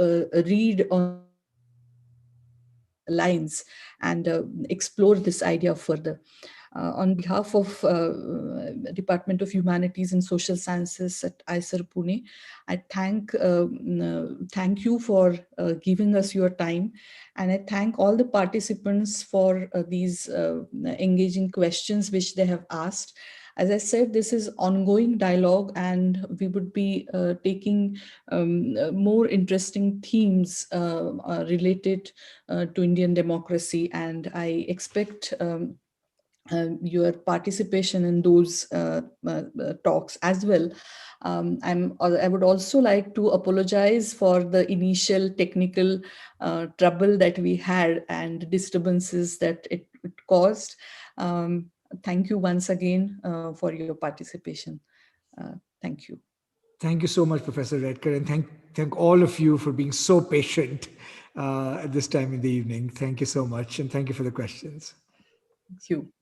read on these lines and explore this idea further. On behalf of Department of Humanities and Social Sciences at IISER Pune, I thank you for giving us your time, and I thank all the participants for these engaging questions which they have asked. As I said, this is ongoing dialogue, and we would be taking more interesting themes related to Indian democracy, and I expect your participation in those talks as well. I would also like to apologize for the initial technical trouble that we had and disturbances that it caused. Thank you once again for your participation. Thank you. Thank you so much, Professor Redkar, and thank all of you for being so patient at this time in the evening. Thank you so much, and thank you for the questions. Thank you.